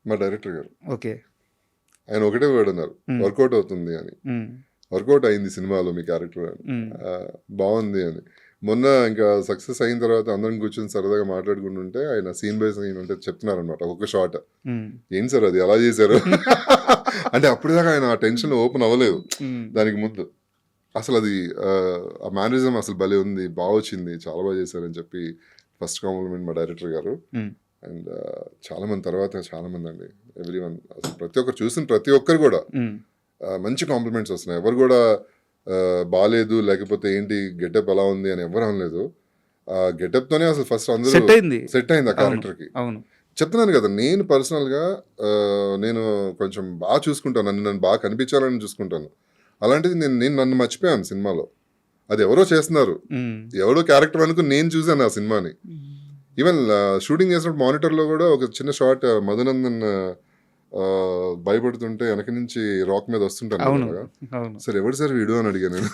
మా డైరెక్టర్ గారు. ఓకే. ఆయన ఒకటే వర్డ్ అన్నారు, వర్కౌట్ అవుతుంది అని. వర్కౌట్ అయింది సినిమాలో మీ క్యారెక్టర్ అని, బాగుంది అని. మొన్న ఇంకా సక్సెస్ అయిన తర్వాత అందరం కూర్చొని సరదాగా మాట్లాడుకుంటుంటే ఆయన సీన్ బై సీన్ అంటే చెప్తున్నారు అనమాట, ఒక్క షాట్, ఏం సార్ అది ఎలా చేశారు అంటే అప్పుడు దాకా ఆయన ఆ టెన్షన్ ఓపెన్ అవ్వలేదు దానికి ముందు. అసలు అది ఆ మేనరిజం అసలు భలే ఉంది, బాగా వచ్చింది, చాలా బాగా చేశారని చెప్పి ఫస్ట్ కాంప్లిమెంట్ మా డైరెక్టర్ గారు. అండ్ చాలా మంది తర్వాత చాలా మంది అండి, ఎవ్రీ వన్, అసలు ప్రతి ఒక్కరు చూసిన ప్రతి ఒక్కరు కూడా మంచి కాంప్లిమెంట్స్ వస్తున్నాయి. ఎవరు కూడా బాగాలేదు లేకపోతే ఏంటి గెటప్ ఎలా ఉంది అని ఎవరు అనలేదు. ఆ గెటప్ తోనే అసలు ఫస్ట్ అందరూ సెట్ అయింది ఆ క్యారెక్టర్కి. చెప్తున్నాను కదా, నేను పర్సనల్గా నేను కొంచెం బాగా చూసుకుంటాను, నన్ను బాగా కనిపించాలని చూసుకుంటాను. అలాంటిది నేను నన్ను మర్చిపోయాను సినిమాలో. అది ఎవరో చేస్తున్నారు, ఎవరో క్యారెక్టర్ అనుకుని నేను చూసాను ఆ సినిమాని. ఈవెన్ షూటింగ్ చేసినప్పుడు మానిటర్లో కూడా ఒక చిన్న షాట్ మధునందన్ భయపడుతుంటే వెనక నుంచి రాక్ మీద వస్తుంటాను అవును కదా. అవును. సార్ ఎవరు సార్ వీడియో అని అడిగాను నేను.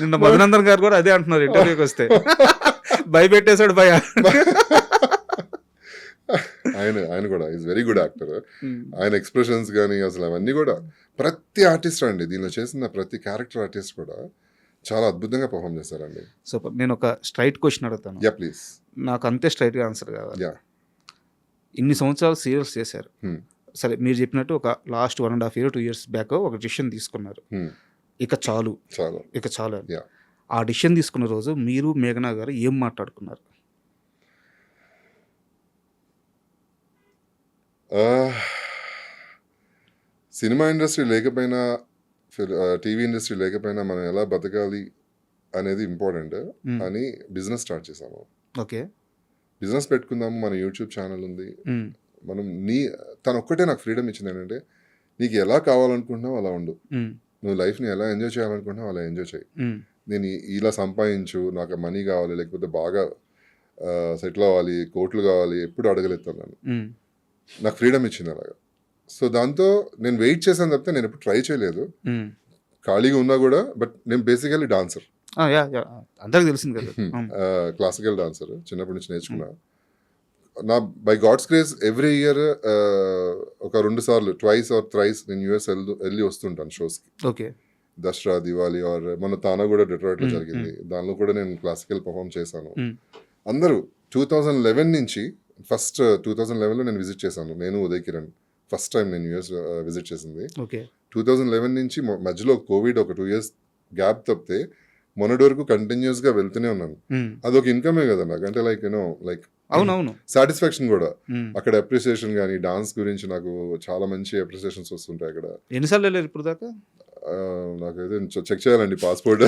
నిన్న మధునందన్ గారు కూడా అదే అంటున్నారు ఇంటర్వ్యూకి వస్తే, భయపెట్టేశాడు భయ. ఆయన కూడా ఈజ్ వెరీ గుడ్ యాక్టర్. ఆయన ఎక్స్ప్రెషన్స్ కానీ అసలు అవన్నీ కూడా ప్రతి ఆర్టిస్ట్ అండి దీనిలో చేసిన ప్రతి క్యారెక్టర్ ఆర్టిస్ట్ కూడా చాలా అద్భుతంగా పర్ఫామ్ చేశారండి. సూపర్. నేను ఒక స్ట్రైట్ క్వశ్చన్ అడుగుతాను, యా ప్లీజ్. నాకు అంతే స్ట్రైట్గా ఆన్సర్ కావాలి. యా. ఇన్ని సంవత్సరాలు సీరియల్స్ చేశారు, సరే మీరు చెప్పినట్టు ఒక లాస్ట్ 1.5 years 2 years బ్యాక్ ఒక డిసిషన్ తీసుకున్నారు, ఇక చాలు చాలా ఇక చాలు అని. యా. ఆ డిసిషన్ తీసుకున్న రోజు మీరు మేఘనా గారు ఏం మాట్లాడుకున్నారు? సినిమా ఇండస్ట్రీ లేకపోయినా టీవీ ఇండస్ట్రీ లేకపోయినా మనం ఎలా బతకాలి అనేది ఇంపార్టెంట్ అని బిజినెస్ స్టార్ట్ చేసాము. ఓకే. బిజినెస్ పెట్టుకుందాము, మన యూట్యూబ్ ఛానల్ ఉంది. మనం తను ఒక్కటే నాకు ఫ్రీడమ్ ఇచ్చింది ఏంటంటే, నీకు ఎలా కావాలనుకుంటున్నావు అలా ఉండు, నువ్వు లైఫ్ని ఎలా ఎంజాయ్ చేయాలనుకుంటున్నావు అలా ఎంజాయ్ చేయి. నేను ఇలా సంపాదించు, నాకు మనీ కావాలి, లేకపోతే బాగా సెటిల్ అవ్వాలి, కోట్లు కావాలి ఎప్పుడు అడగలేదు నన్ను. నాకు ఫ్రీడమ్ ఇచ్చింది అలాగా. సో దాంతో నేను వెయిట్ చేశాను తప్పితే నేను ఎప్పుడు ట్రై చేయలేదు, ఖాళీగా ఉన్నా కూడా. బట్ నేను బేసికలీ డాన్సర్, అందరికి తెలిసింది కదా, క్లాసికల్ డాన్సర్, చిన్నప్పటి నుంచి నేర్చుకున్నా. నా by god's grace every year ఒక 2 సార్లు ట్వైస్ ఆర్ థ్రైస్ నేను యూఎస్ వెళ్ళి వస్తుంటాను షోస్కి. ఓకే. దసరా, దివాళీ ఆర్ మన తానా కూడా డెట్రాయిట్లో జరిగింది, దానిలో కూడా నేను క్లాసికల్ పర్ఫామ్ చేశాను. అందరూ 2011 నుంచి ఫస్ట్ 2011లో నేను విజిట్ చేశాను, నేను ఉదయ్ కిరణ్. ఫస్ట్ టైం నేను యూఎస్ విజిట్ చేసింది. ఓకే. 2011 నుంచి మధ్యలో కోవిడ్ ఒక 2 years గ్యాప్ తప్పితే మొన్నటి వరకు కంటిన్యూస్గా వెళ్తూనే ఉన్నాను. అదొక ఇన్కమే కదా నాకు, అంటే లైక్ లైక్ అవునవును సాటిస్ఫాక్షన్ కూడా. అక్కడ అప్రిసియేషన్ కానీ డాన్స్ గురించి నాకు చాలా మంచి అప్రిసియేషన్స్ వస్తుంటాయి అక్కడ. ఎన్నిసార్లు వెళ్ళారు ఇప్పుడు దాకా? నాకైతే చెక్ చేయాలండి పాస్పోర్ట్.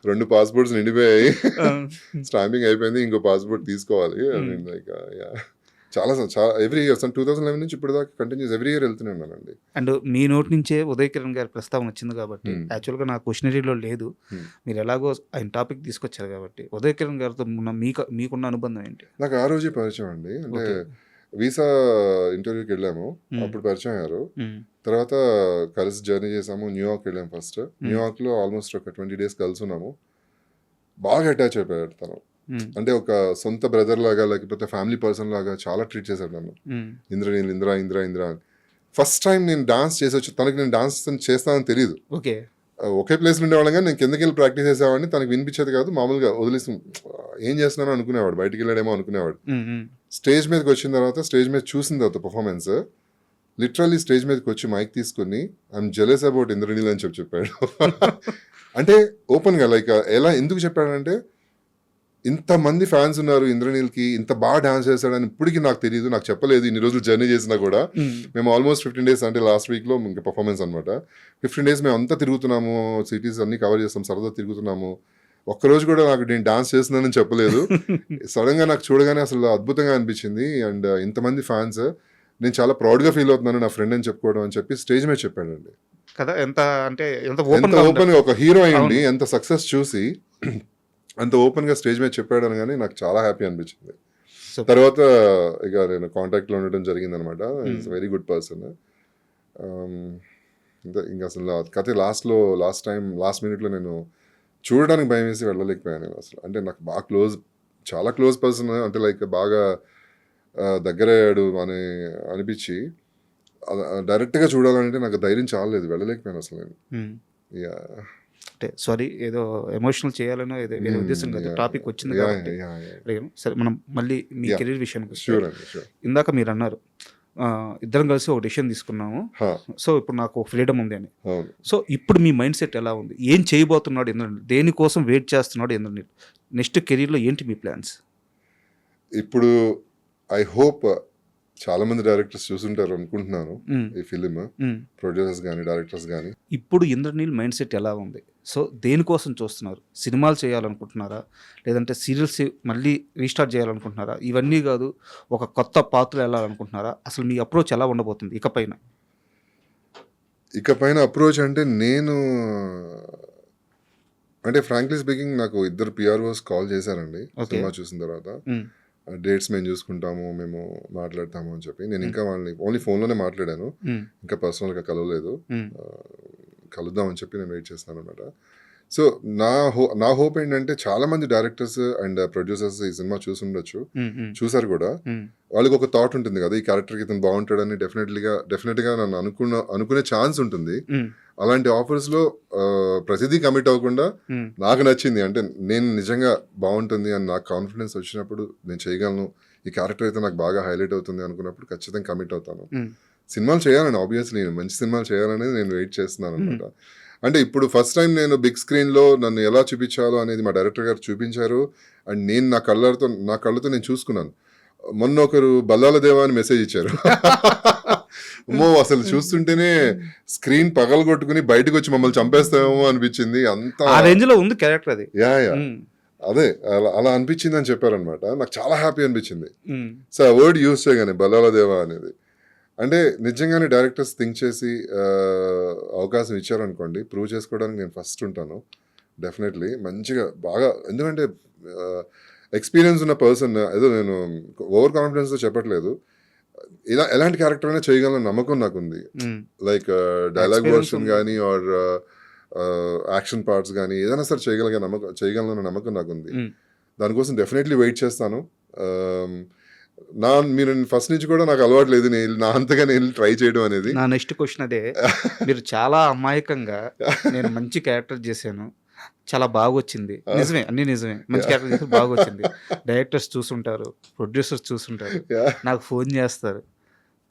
2 పాస్పోర్ట్స్ నిండిపోయాయి, స్టాంపింగ్ అయిపోయింది, ఇంకో పాస్పోర్ట్ తీసుకోవాలి. లైక్ చాలా ఎవ్రీ ఇయర్ 2011 నుంచి ఇప్పుడు దాకా కంటిన్యూస్ ఎవ్రీ ఇయర్ వెళ్తూనే ఉన్నానండి. అండ్ మీ నోటి నుంచే ఉదయ్ కిరణ్ గారి ప్రస్తావన వచ్చింది కాబట్టి, యాక్చువల్గా నా క్వశ్చనరీలో లేదు, మీరు ఎలాగో ఆయన టాపిక్ తీసుకొచ్చారు కాబట్టి, ఉదయ్ కిరణ్ గారితో మీకున్న అనుబంధం ఏంటి? నాకు ఆ రోజే పరిచయం అండి, అంటే వీసా ఇంటర్వ్యూకి వెళ్ళాము, అప్పుడు పరిచయం అయ్యారు. తర్వాత కలిసి జర్నీ చేసాము, న్యూయార్క్ వెళ్ళాము. ఫస్ట్ న్యూయార్క్లో ఆల్మోస్ట్ ఒక 20 days కలిసి ఉన్నాము. బాగా అటాచ్ అయిపోయాడు తను, అంటే ఒక సొంత బ్రదర్ లాగా, లేకపోతే ఫ్యామిలీ పర్సన్ లాగా చాలా ట్రీట్ చేశాడు నన్ను. ఇంద్రనీల్, ఇంద్ర అని. ఫస్ట్ టైం నేను డాన్స్ చేసి వచ్చి, తనకి నేను డాన్స్ చేస్తానని తెలియదు. ఓకే. ఒకే ప్లేస్లో ఉండేవాళ్ళం కానీ నేను కిందకి వెళ్ళి ప్రాక్టీస్ చేసేవాడిని, తనకి వినిపించేది కాదు. మామూలుగా వదిలేసి ఏం చేస్తున్నానో అనుకునేవాడు, బయటికి వెళ్ళాడేమో అనుకునేవాడు. స్టేజ్ మీదకి వచ్చిన తర్వాత, స్టేజ్ మీద చూసిన తర్వాత పర్ఫార్మెన్స్, లిటరల్లీ స్టేజ్ మీదకి వచ్చి మైక్ తీసుకుని ఐఎమ్ జెలస్ అబౌట్ ఇంద్రనీల్ అని చెప్పాడు. అంటే ఓపెన్గా, లైక్ ఎలా ఎందుకు చెప్పాడంటే, ఇంతమంది ఫ్యాన్స్ ఉన్నారు ఇంద్రనీల్కి, ఇంత బాగా డాన్స్ చేశాడని ఇప్పటికీ నాకు తెలియదు, నాకు చెప్పలేదు. ఇన్ని రోజులు జర్నీ చేసినా కూడా మేము ఆల్మోస్ట్ 15 days, అంటే లాస్ట్ వీక్లో ఇంకా పర్ఫార్మెన్స్ అనమాట. 15 days మేము అంతా తిరుగుతున్నాము, సిటీస్ అన్ని కవర్ చేస్తాం, సరదా తిరుగుతున్నాము. ఒక్కరోజు కూడా నాకు నేను డాన్స్ చేస్తున్నానని చెప్పలేదు. సడన్గా నాకు చూడగానే అసలు అద్భుతంగా అనిపించింది. అండ్ ఇంతమంది ఫ్యాన్స్, నేను చాలా ప్రౌడ్గా ఫీల్ అవుతున్నాను నా ఫ్రెండ్ అని చెప్పుకోవడం అని చెప్పి స్టేజ్ మీద చెప్పాడండి కదా. ఎంత ఓపెన్గా ఒక హీరో అయ్యండి, ఎంత సక్సెస్ చూసి అంత ఓపెన్గా స్టేజ్ మీద చెప్పాడు అని, కానీ నాకు చాలా హ్యాపీ అనిపించింది. తర్వాత ఇక నేను కాంటాక్ట్లో ఉండడం జరిగింది అనమాట. It's very good person. ఇంకా అసలు కథ లాస్ట్ మినిట్లో నేను చూడడానికి భయం వేసి వెళ్ళలేకపోయాను నేను అసలు. అంటే నాకు బాగా చాలా క్లోజ్ పర్సన్, అంటే లైక్ బాగా దగ్గరయ్యాడు అని అనిపించి డైరెక్ట్గా చూడాలంటే నాకు ధైర్యం చాలలేదు, వెళ్ళలేకపోయాను అసలు నేను. అంటే సారీ, ఏదో ఎమోషనల్ చేయాలనో ఏదో వేరే ఉద్దేశం కాదు, టాపిక్ వచ్చింది కాబట్టి. సరే, మనం మళ్ళీ మీ కెరీర్ విషయానికి వస్తే, ఇందాక మీరు అన్నారు ఇద్దరం కలిసి ఒక డెసిషన్ తీసుకున్నాము, సో ఇప్పుడు నాకు ఫ్రీడమ్ ఉంది అని. సో ఇప్పుడు మీ మైండ్ సెట్ ఎలా ఉంది? ఏం చేయబోతున్నాడు ఇంద్రనీల్? దేనికోసం వెయిట్ చేస్తున్నాడు ఇంద్రనీల్? నెక్స్ట్ కెరీర్లో ఏంటి మీ ప్లాన్స్? ఇప్పుడు ఐ హోప్ చాలా మంది డైరెక్టర్స్ చూసుంటారు అనుకుంటున్నాను ఈ ఫిలిం, ప్రొడ్యూసర్స్ కానీ డైరెక్టర్స్ కానీ. ఇప్పుడు ఇంద్రనీల్ మైండ్ సెట్ ఎలా ఉంది? సో దేనికోసం చూస్తున్నారు? సినిమాలు చేయాలనుకుంటున్నారా, లేదంటే సీరియల్స్ మళ్ళీ రీస్టార్ట్ చేయాలనుకుంటున్నారా? ఇవన్నీ కాదు, ఒక కొత్త పాత్ర వెళ్ళాలనుకుంటున్నారా? అసలు మీ అప్రోచ్ ఎలా ఉండబోతుంది ఇకపైన? ఇకపైన అప్రోచ్ అంటే నేను అంటే ఫ్రాంక్లీ స్పీకింగ్ నాకు ఇద్దరు పిఆర్ఓస్ కాల్ చేశారండి Okay. సినిమా చూసిన తర్వాత. ఉమ్, డేట్స్ మేము చూసుకుంటాము, మేము మాట్లాడతాము అని చెప్పి. నేను ఇంకా వాళ్ళని ఓన్లీ ఫోన్లోనే మాట్లాడాను, ఉమ్, ఇంకా పర్సనల్గా కలవలేదు. ఉమ్, కలుద్దామని చెప్పి నేను వెయిట్ చేస్తాను అనమాట. సో నా హోప్ ఏంటంటే చాలా మంది డైరెక్టర్స్ అండ్ ప్రొడ్యూసర్స్ ఈ సినిమా చూసి ఉండొచ్చు, ఉమ్, ఉమ్, చూసారు కూడా. ఉమ్, వాళ్ళకి ఒక థాట్ ఉంటుంది కదా, ఈ క్యారెక్టర్కి ఇతను బాగుంటాడని. డెఫినెట్గా నన్ను అనుకునే ఛాన్స్ ఉంటుంది. ఉమ్, అలాంటి ఆఫర్స్లో ప్రతిదీ కమిట్ అవ్వకుండా ఉమ్, నాకు నచ్చింది అంటే నేను నిజంగా బాగుంటుంది అని నాకు కాన్ఫిడెన్స్ వచ్చినప్పుడు, నేను చేయగలను, ఈ క్యారెక్టర్ అయితే నాకు బాగా హైలైట్ అవుతుంది అనుకున్నప్పుడు ఖచ్చితంగా కమిట్ అవుతాను. ఉమ్, సినిమాలు చేయాలని ఆబ్వియస్లీ మంచి సినిమాలు చేయాలనేది నేను వెయిట్ చేస్తున్నాను అనమాట. అంటే ఇప్పుడు ఫస్ట్ టైం నేను బిగ్ స్క్రీన్లో నన్ను ఎలా చూపించాలో అనేది మా డైరెక్టర్ గారు చూపించారు. అండ్ నేను నా కళ్ళతో నేను చూసుకున్నాను. మొన్న ఒకరు బల్లాల దేవా అని మెసేజ్ ఇచ్చారు. అమ్మో, అసలు చూస్తుంటేనే స్క్రీన్ పగలగొట్టుకుని బయటకు వచ్చి మమ్మల్ని చంపేస్తామేమో అనిపించింది. అంత ఆ రేంజ్ లో ఉంది క్యారెక్టర్ అది. యా ఉమ్, అదే అలా అనిపించింది అని చెప్పారనమాట. నాకు చాలా హ్యాపీ అనిపించింది. ఉమ్, సో ఆ వర్డ్ యూజ్ చేయగానే బల్లాల దేవా అనేది, అంటే నిజంగానే డైరెక్టర్స్ థింక్ చేసి అవకాశం ఇచ్చారనుకోండి, ప్రూవ్ చేసుకోవడానికి నేను ఫస్ట్ ఉంటాను డెఫినెట్లీ. మంచిగా బాగా, ఎందుకంటే ఎక్స్పీరియన్స్ ఉన్న పర్సన్, ఏదో నేను ఓవర్ కాన్ఫిడెన్స్తో చెప్పట్లేదు, ఎలాంటి క్యారెక్టర్ అయినా చేయగలన నమ్మకం నాకుంది. ఉమ్, లైక్ డైలాగ్ Experience వర్షన్ ఉంది. కానీ ఆర్ యాక్షన్ పార్ట్స్ కానీ ఏదైనా సరే చేయగలన నమ్మకం నాకుంది. ఉమ్, దానికోసం డెఫినెట్లీ వెయిట్ చేస్తాను. మీరు ఫస్ట్ నుంచి కూడా నాకు అలవాటు లేదు నా అంతగా నేను ట్రై చేయడం అనేది. నా నెక్స్ట్ క్వశ్చన్ అదే. మీరు చాలా అమాయకంగా నేను మంచి క్యారెక్టర్ చేశాను, చాలా బాగా వచ్చింది, నిజమే, అన్ని నిజమే, మంచి క్యారెక్టర్ చేసి బాగా వచ్చింది. డైరెక్టర్స్ చూసుంటారు, ప్రొడ్యూసర్స్ చూసుంటారు, Yeah. నాకు ఫోన్ చేస్తారు.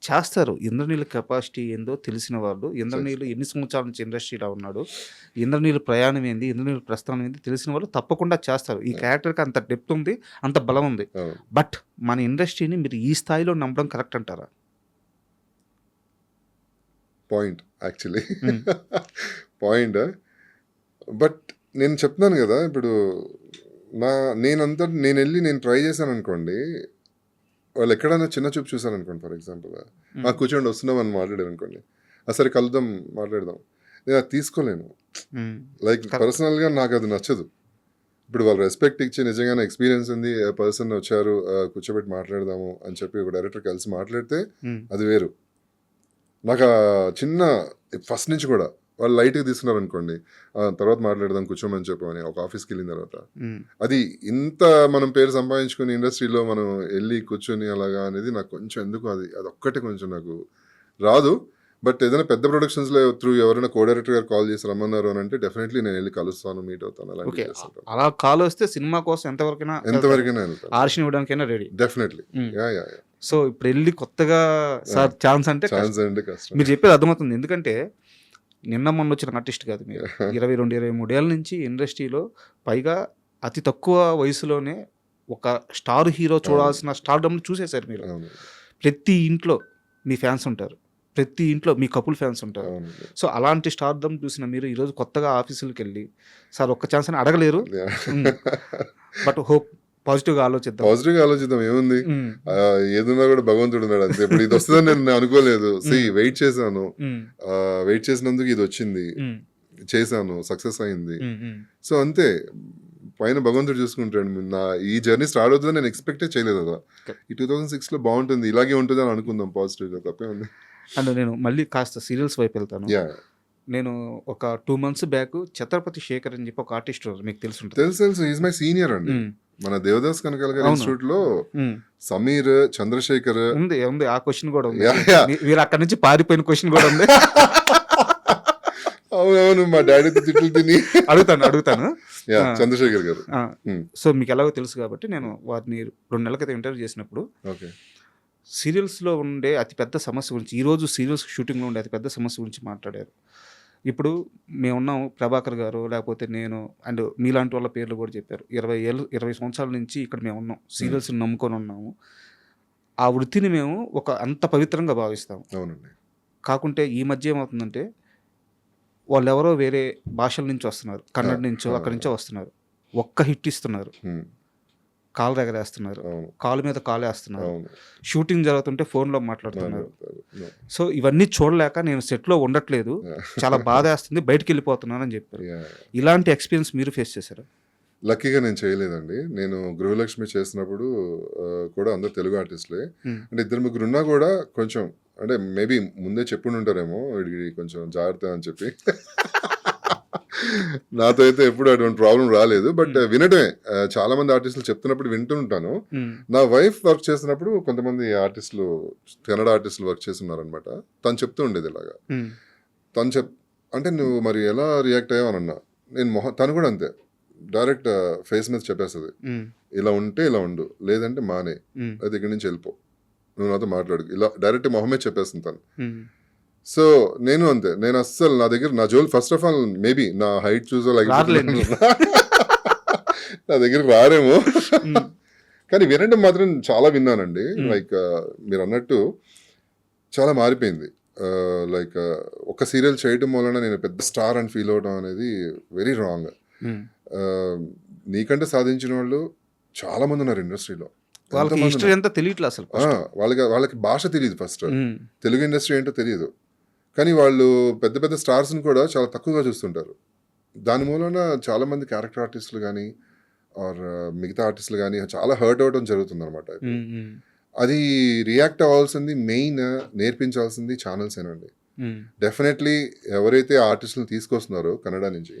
ఇంద్రనీళ్ళ కెపాసిటీ ఏందో తెలిసిన వాళ్ళు, ఇంద్రనీళ్ళు ఎన్ని సంవత్సరాల నుంచి ఇండస్ట్రీలో ఉన్నాడు, ఇంద్రనీళ్ళ ప్రయాణం ఏంది, ఇంద్రనీళ్ళ ప్రస్థానం ఏంది తెలిసిన వాళ్ళు తప్పకుండా చేస్తారు. ఈ క్యారెక్టర్కి అంత డెప్త్ ఉంది, అంత బలం ఉంది. అవును. బట్ మన ఇండస్ట్రీని మీరు ఈ స్థాయిలో నమ్మడం కరెక్ట్ అంటారా? Point actually Hmm. Point. But నేను చెప్తున్నాను కదా, ఇప్పుడు నేను వెళ్ళి నేను ట్రై చేశాను అనుకోండి, వాళ్ళు ఎక్కడైనా చిన్న చూపు చూసాను అనుకోండి, ఫర్ ఎగ్జాంపుల్ కూర్చోండి వస్తున్నాం అని మాట్లాడారు అనుకోండి, సరే కలుద్దాం మాట్లాడదాం, నేను అది తీసుకోలేను. Hmm. Like Correct. పర్సనల్గా నాకు అది నచ్చదు. ఇప్పుడు వాళ్ళు రెస్పెక్ట్ ఇచ్చి నిజంగానే ఎక్స్పీరియన్స్ ఉంది పర్సన్ వచ్చారు, కూర్చోబెట్టి మాట్లాడదాము అని చెప్పి ఒక డైరెక్టర్ కలిసి మాట్లాడితే Hmm. అది వేరు. నాకు ఆ చిన్న ఫస్ట్ నుంచి కూడా వాళ్ళు లైట్గా తీసుకున్నారు అనుకోండి, తర్వాత మాట్లాడదాం కూర్చోమని చెప్పమని ఒక ఆఫీస్కి వెళ్ళిన తర్వాత, Hmm. అది ఇంత మనం పేరు సంపాదించుకుని ఇండస్ట్రీలో మనం వెళ్ళి కూర్చొని అలాగా అనేది నాకు కొంచెం ఎందుకు అది ఒక్కటే కొంచెం నాకు రాదు. బట్ ఏదైనా పెద్ద ప్రొడక్షన్స్లో త్రూ ఎవరైనా కో డైరెక్టర్ గారు కాల్ చేసి రమ్మన్నారు అని అంటే డెఫినెట్లీ నేను వెళ్ళి కలుస్తాను, మీట్ అవుతాను, ఓకే, అలాంటివి చేస్తుంటాను. అలా కాల్ వస్తే సినిమా కోసం ఎంతవరకైనా ఎంతవరకైనా వెళ్తాను ఆర్షన్ ఇవ్వడానికైనా రెడీ. డెఫినెట్లీ. యా సో ఇప్పుడు వెళ్ళి కొత్తగా సార్ ఛాన్స్ అంటే కష్టం. ఛాన్స్ అంటే కష్టం. మీరు చెప్పేది అర్థమవుతుంది, ఎందుకంటే నిన్న మొన్న వచ్చిన ఆర్టిస్ట్ కాదు మీరు. 22-23 ఏళ్ళ నుంచి ఇండస్ట్రీలో, పైగా అతి తక్కువ వయసులోనే ఒక స్టార్ హీరో చూడాల్సిన స్టార్డమ్ చూసేశారు మీరు. అవును ప్రతి ఇంట్లో మీ ఫ్యాన్స్ ఉంటారు, ప్రతి ఇంట్లో మీ కపుల్ ఫ్యాన్స్ ఉంటారు. అవును. సో అలాంటి స్టార్డమ్ చూసిన మీరు ఈరోజు కొత్తగా ఆఫీసులకు వెళ్ళి సార్ ఒక్క ఛాన్స్ అని అడగలేరు. బట్ హోప్ పాజిటివ్గా ఆలోచిద్దాం. పాజిటివ్గా ఆలోచిద్దాం, ఏముంది, ఏదున్నా కూడా భగవంతుడు ఉన్నాడు అంతే. ఇప్పుడు ఇది వస్తుందని నేను అనుకోలేదు. వెయిట్ చేశాను, వెయిట్ చేసినందుకు ఇది వచ్చింది, చేశాను, సక్సెస్ అయింది. సో అంతే, పైన భగవంతుడు చూసుకుంటాడు. ఈ జర్నీ స్టార్ట్ అవుతుందని నేను ఎక్స్పెక్టే చేయలేదు కదా. ఈ 2006లో బాగుంటుంది, ఇలాగే ఉంటుంది అని అనుకుందాం పాజిటివ్గా, తప్పే ఉంది. అండ్ నేను మళ్ళీ కాస్త సీరియల్స్ వైపు వెళ్తాను. యా, నేను ఒక 2 months బ్యాక్ ఛత్రపతి శేఖర్ అని చెప్పి ఒక ఆర్టిస్ట్ ఉన్నారు, మీకు తెలిసి ఉంటుంది. తెలుసు, ఈజ్ మై సీనియర్ అండి. మన దేవదాస్ కనకాల గారి ఇన్స్టిట్యూట్ లో సమీర్, చంద్రశేఖర్ ఉంది. ఆ క్వశ్చన్ కూడా ఉంది. Yeah, yeah. వీరు అక్కడ నుంచి పారిపోయిన క్వశ్చన్ కూడా ఉంది. అవునవును, మా డాడీతో తిట్లు తిని. అడుగుతాను. చంద్రశేఖర్ గారు. సో మీకు ఎలాగో తెలుసు కాబట్టి నేను వారిని 2 నెలల క్రితం ఇంటర్వ్యూ చేసినప్పుడు ఓకే, సీరియల్స్లో ఉండే అతిపెద్ద సమస్య గురించి, ఈరోజు సీరియల్స్ షూటింగ్లో ఉండే అతిపెద్ద సమస్య గురించి మాట్లాడారు. ఇప్పుడు మేమున్నాం, ప్రభాకర్ గారు, లేకపోతే నేను, అండ్ మీలాంటి వాళ్ళ పేర్లు కూడా చెప్పారు. 20 సంవత్సరాల నుంచి ఇక్కడ మేము ఉన్నాం, సీరియల్స్ని నమ్ముకొని ఉన్నాము. ఆ వృత్తిని మేము ఒక అంత పవిత్రంగా భావిస్తాము. అవునండి. కాకుంటే ఈ మధ్య ఏమవుతుందంటే, వాళ్ళు ఎవరో వేరే భాషల నుంచి వస్తున్నారు, కన్నడ నుంచో అక్కడి నుంచో వస్తున్నారు, ఒక్క హిట్ ఇస్తున్నారు. కాలు ఎగరేస్తున్నారు, అవును కాలు మీద కాలు వేస్తున్నారు, అవును షూటింగ్ జరుగుతుంటే ఫోన్లో మాట్లాడుతున్నారు. No. సో ఇవన్నీ చూడలేక నేను సెట్లో ఉండట్లేదు, చాలా బాధ వేస్తుంది, బయటికి వెళ్ళిపోతున్నాను అని చెప్పారు. Yeah. ఇలాంటి ఎక్స్పీరియన్స్ మీరు ఫేస్ చేశారు? లక్కీగా నేను చేయలేదండి. నేను గృహలక్ష్మి చేసినప్పుడు కూడా అందరు తెలుగు ఆర్టిస్టులే. అంటే ఇద్దరు ముగ్గురు ఉన్నా కూడా కొంచెం అంటే మేబీ ముందే చెప్పుంటారేమో వీడికి కొంచెం జాగ్రత్త అని చెప్పి. నాతో అయితే ఎప్పుడు అటువంటి ప్రాబ్లం రాలేదు. బట్ వినటమే చాలా మంది ఆర్టిస్టులు చెప్తున్నప్పుడు వింటుంటాను. నా వైఫ్ వర్క్ చేసినప్పుడు కొంతమంది ఆర్టిస్టులు కన్నడ ఆర్టిస్టులు వర్క్ చేస్తున్నారనమాట. తను చెప్తూ ఉండేది ఇలాగా. తను అంటే నువ్వు మరి ఎలా రియాక్ట్ అయ్యావు అని అన్నా. నేను తను కూడా అంతే డైరెక్ట్ ఫేస్ మీద చెప్పేస్తుంది, ఇలా ఉంటే ఇలా ఉండు, లేదంటే మానే, లేదా ఇక్కడి నుంచి వెళ్ళిపో, నువ్వు నాతో మాట్లాడు, ఇలా డైరెక్ట్ మొహమే చెప్పేస్తుంది తను. సో నేను అంతే, నేను అస్సలు నా జోలు ఫస్ట్ ఆఫ్ ఆల్ మేబీ నా హైట్ చూసో నా దగ్గరికి రారేమో, కానీ వినడం మాత్రం చాలా విన్నానండి. లైక్ మీరు అన్నట్టు చాలా మారిపోయింది. లైక్ ఒక సీరియల్ చేయడం వలన నేను పెద్ద స్టార్ అని ఫీల్ అవడం అనేది వెరీ రాంగ్. నీకంటే సాధించిన వాళ్ళు చాలా మంది ఉన్నారు ఇండస్ట్రీలో. వాళ్ళకి హిస్టరీ అంతా తెలియట్లేదు అసలు. వాళ్ళకి భాష తెలియదు, ఫస్ట్ తెలుగు ఇండస్ట్రీ ఏంటో తెలియదు. కానీ వాళ్ళు పెద్ద పెద్ద స్టార్స్ని కూడా చాలా తక్కువగా చూస్తుంటారు. దాని మూలన చాలా మంది క్యారెక్టర్ ఆర్టిస్టులు కానీ ఆర్ మిగతా ఆర్టిస్టులు కానీ చాలా హర్ట్ అవ్వడం జరుగుతుంది అనమాట. అది రియాక్ట్ అవ్వాల్సింది మెయిన్ నేర్పించాల్సింది ఛానల్స్ ఏనండి. డెఫినెట్లీ ఎవరైతే ఆర్టిస్టులను తీసుకొస్తున్నారో కన్నడ నుంచి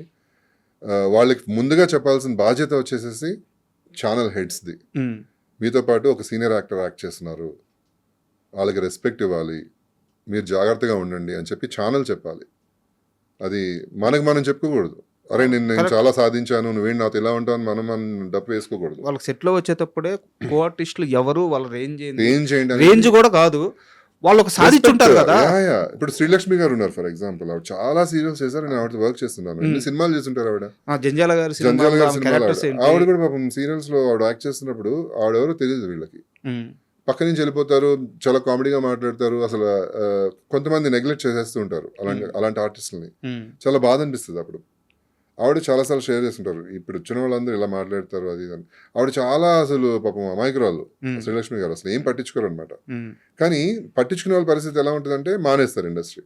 వాళ్ళకి ముందుగా చెప్పాల్సిన బాధ్యత వచ్చేసేసి ఛానల్ హెడ్స్ది. మీతో పాటు ఒక సీనియర్ యాక్టర్ యాక్ట్ చేస్తున్నారు, వాళ్ళకి రెస్పెక్ట్ ఇవ్వాలి, మీరు జాగ్రత్తగా ఉండండి అని చెప్పి ఛానల్ చెప్పాలి. అది మనం చెప్పుకోకూడదు, అరే నేను చాలా సాధించాను, నువ్వేంటి నాతో ఇలా ఉంటావు అని మనం డప్పు వేసుకోకూడదు. వాళ్ళకి సెట్లో వచ్చేటప్పుడే కో ఆర్టిస్టులు ఎవరు, వాళ్ళ రేంజ్ చేయండి, రేంజ్ కూడా కాదు, వాళ్ళు ఒక సాధించుంటారు కదా. ఇప్పుడు శ్రీలక్ష్మి గారు ఉన్నారు ఫర్ ఎగ్జాంపుల్, ఆవిడ చాలా సీరియల్స్ చేశారు, నేను ఆవిడ వర్క్ చేస్తున్నాను. ఎన్ని సినిమాలు చేస్తుంటారు ఆవిడ, జంజాల గారి ఆవిడ కూడా పాపం సీరియల్స్ లో ఆవిడ యాక్ట్ చేస్తున్నప్పుడు ఆవిడెవరో తెలియదు వీళ్ళకి. పక్క నుంచి వెళ్ళిపోతారు, చాలా కామెడీగా మాట్లాడతారు, అసలు కొంతమంది నెగ్లెక్ట్ చేసేస్తూ ఉంటారు అలాంటి ఆర్టిస్టులని. చాలా బాధ అనిపిస్తుంది అప్పుడు. ఆవిడ చాలాసార్లు షేర్ చేస్తుంటారు, ఇప్పుడు వచ్చిన వాళ్ళందరూ ఇలా మాట్లాడతారు అది అని. ఆవిడ చాలా అసలు పాపం అమాయకురాలు శ్రీలక్ష్మి గారు, అసలు ఏం పట్టించుకోరు అనమాట. కానీ పట్టించుకునే వాళ్ళ పరిస్థితి ఎలా ఉంటుందంటే మానేస్తారు ఇండస్ట్రీ.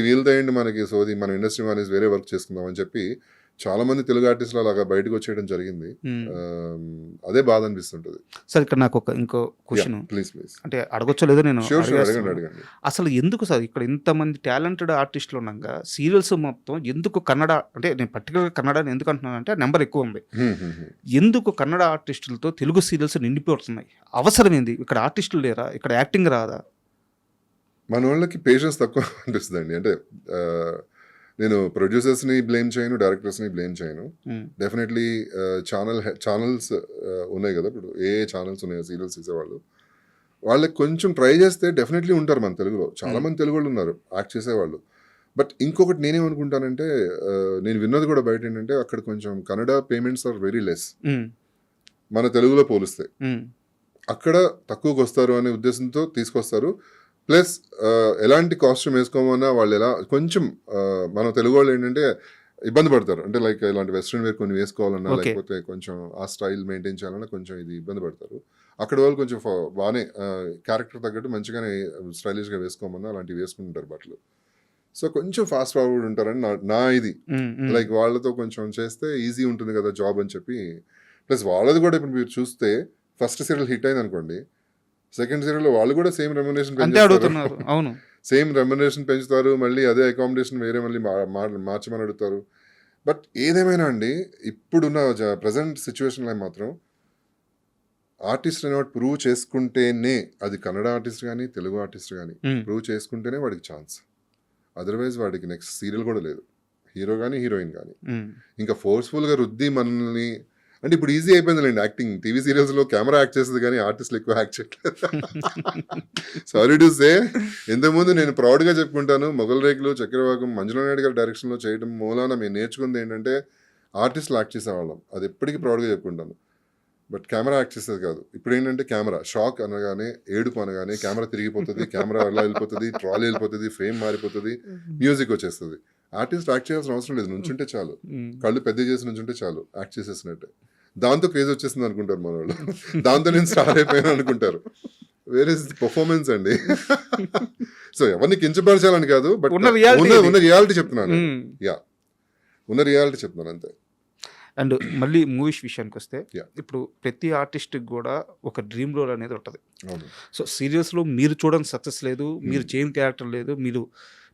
వీళ్ళతో ఏంటి మనకి సోది, మనం ఇండస్ట్రీ మానేసి వేరే వర్క్ చేసుకుందాం అని చెప్పి చాలా మంది తెలుగు ఆర్టిస్టులు అలాగా బయటకు వచ్చేయడం జరిగింది. అదే బాధ అనిపిస్తుంటది. సార్ ఇక్కడ నాకు ఇంకో క్వశ్చన్, ప్లీజ్ అంటే అడగొచ్చో లేదో నేను అడగండి. అసలు ఎందుకు సార్ ఇక్కడ ఇంతమంది టాలెంటెడ్ ఆర్టిస్టులు ఉన్నాక సీరియల్స్ మొత్తం ఎందుకు కన్నడ, అంటే నేను పర్టికులర్గా కన్నడ ఎందుకు అంటున్నానంటే నెంబర్ ఎక్కువ ఉంది, ఎందుకు కన్నడ ఆర్టిస్టులతో తెలుగు సీరియల్స్ నిండిపోతున్నాయి? అవసరం ఏంది? ఇక్కడ ఆర్టిస్టులు లేరా? ఇక్కడ యాక్టింగ్ రాదా? మన వాళ్ళకి పేషెన్స్ తక్కువ అనిపిస్తుంది అండి. అంటే నేను ప్రొడ్యూసర్స్ని బ్లేమ్ చేయను, డైరెక్టర్స్ని బ్లేమ్ చేయను. డెఫినెట్లీ ఛానల్స్ ఉన్నాయి కదా, ఇప్పుడు ఏ ఛానల్స్ ఉన్నాయో సీరియల్స్ తీసేవాళ్ళు, వాళ్ళకి కొంచెం ట్రై చేస్తే డెఫినెట్లీ ఉంటారు మన తెలుగులో. చాలా మంది తెలుగు వాళ్ళు ఉన్నారు యాక్ట్ చేసేవాళ్ళు. బట్ ఇంకొకటి నేనేమనుకుంటానంటే, నేను విన్నది కూడా బయట ఏంటంటే, అక్కడ కొంచెం Kannada payments are very less మన తెలుగులో పోలిస్తే. అక్కడ తక్కువకి వస్తారు అనే ఉద్దేశంతో తీసుకొస్తారు. ప్లస్ ఎలాంటి కాస్ట్యూమ్ వేసుకోమన్నా వాళ్ళు ఎలా కొంచెం మన తెలుగు వాళ్ళు ఏంటంటే ఇబ్బంది పడతారు. అంటే లైక్ ఇలాంటి వెస్ట్రన్ వేర్ కొన్ని వేసుకోవాలన్నా, లేకపోతే కొంచెం ఆ స్టైల్ మెయింటైన్ చేయాలన్నా కొంచెం ఇది ఇబ్బంది పడతారు. అక్కడ వాళ్ళు కొంచెం బాగానే క్యారెక్టర్ తగ్గట్టు మంచిగానే స్టైలిష్గా వేసుకోమన్నా అలాంటివి వేసుకుంటారు బట్టలు. సో కొంచెం ఫాస్ట్ ఫార్వర్డ్ ఉంటారని నా ఇది. లైక్ వాళ్ళతో కొంచెం చేస్తే ఈజీ ఉంటుంది కదా జాబ్ అని చెప్పి. ప్లస్ వాళ్ళది కూడా ఇప్పుడు మీరు చూస్తే ఫస్ట్ సీరియల్ హిట్ అయింది అనుకోండి, సెకండ్ సీరియల్లో వాళ్ళు కూడా సేమ్ రెమ్యునరేషన్ అవును, సేమ్ రెమ్యునరేషన్ పెంచుతారు, మళ్ళీ అదే అకామిడేషన్ వేరే మళ్ళీ మార్చమని అడుగుతారు. బట్ ఏదేమైనా అండి, ఇప్పుడున్న ప్రజెంట్ సిచ్యువేషన్లో మాత్రం ఆర్టిస్ట్ అనేవాడు ప్రూవ్ చేసుకుంటేనే, అది కన్నడ ఆర్టిస్ట్ కానీ తెలుగు ఆర్టిస్ట్ కానీ ప్రూవ్ చేసుకుంటేనే వాడికి ఛాన్స్. అదర్వైజ్ వాడికి నెక్స్ట్ సీరియల్ కూడా లేదు, హీరో కానీ హీరోయిన్ కానీ. ఇంకా ఫోర్స్ఫుల్గా రుద్ది మనల్ని, అంటే ఇప్పుడు ఈజీ అయిపోయిందిలేండి యాక్టింగ్. టీవీ సీరియల్స్లో కెమెరా యాక్ట్ చేస్తుంది కానీ ఆర్టిస్టులు ఎక్కువ యాక్ట్ చేయట్లేదు. Sorry to say. ఇంతకుముందు నేను ప్రౌడ్గా చెప్పుకుంటాను, మొగల్ రేకులు, చక్రవాకం మంజులా నాయుడు గారి డైరెక్షన్లో చేయడం మూలాన మేము నేర్చుకుంది ఏంటంటే ఆర్టిస్టులు యాక్ట్ చేసేవాళ్ళం. అది ఎప్పటికీ ప్రౌడ్గా చెప్పుకుంటాను. బట్ కెమెరా యాక్ట్ చేసేది కాదు. ఇప్పుడు ఏంటంటే కెమెరా షాక్ అనగానే, ఏడుపు అనగానే కెమెరా తిరిగిపోతుంది, కెమెరా ఎలా వెళ్ళిపోతుంది, ట్రాలీ వెళ్ళిపోతుంది, ఫ్రేమ్ మారిపోతుంది, మ్యూజిక్ వచ్చేస్తుంది. ఆర్టిస్ట్ యాక్ట్ చేయాల్సిన అవసరం లేదు, నుంచుంటే చాలు, కళ్ళు పెద్ద చేసి నుంచుంటే చాలు యాక్ట్ చేసేసినట్టే. దాంతో క్రేజ్ వచ్చేసింది అనుకుంటారు మన వాళ్ళు. దాంతో నేను స్టార్ అయిపోయాను అనుకుంటారు. వేర్ ఇస్ పర్ఫార్మెన్స్ అండి. సో ఎవరిని కించపరచాలని కాదు, బట్ ఉన్న reality ఉన్న రియాలిటీ చెప్తున్నాను. మ్మ్. యా, ఉన్న రియాలిటీ చెప్తున్నాను అంతే. అండ్ మళ్ళీ మూవీస్ విషయానికి వస్తే Yeah. ఇప్పుడు ప్రతి ఆర్టిస్ట్కి కూడా ఒక డ్రీమ్ రోల్ అనేది ఉంటుంది. అవును. సో సీరియల్స్లో మీరు చూడని సక్సెస్ లేదు, మీరు చేయని క్యారెక్టర్ లేదు,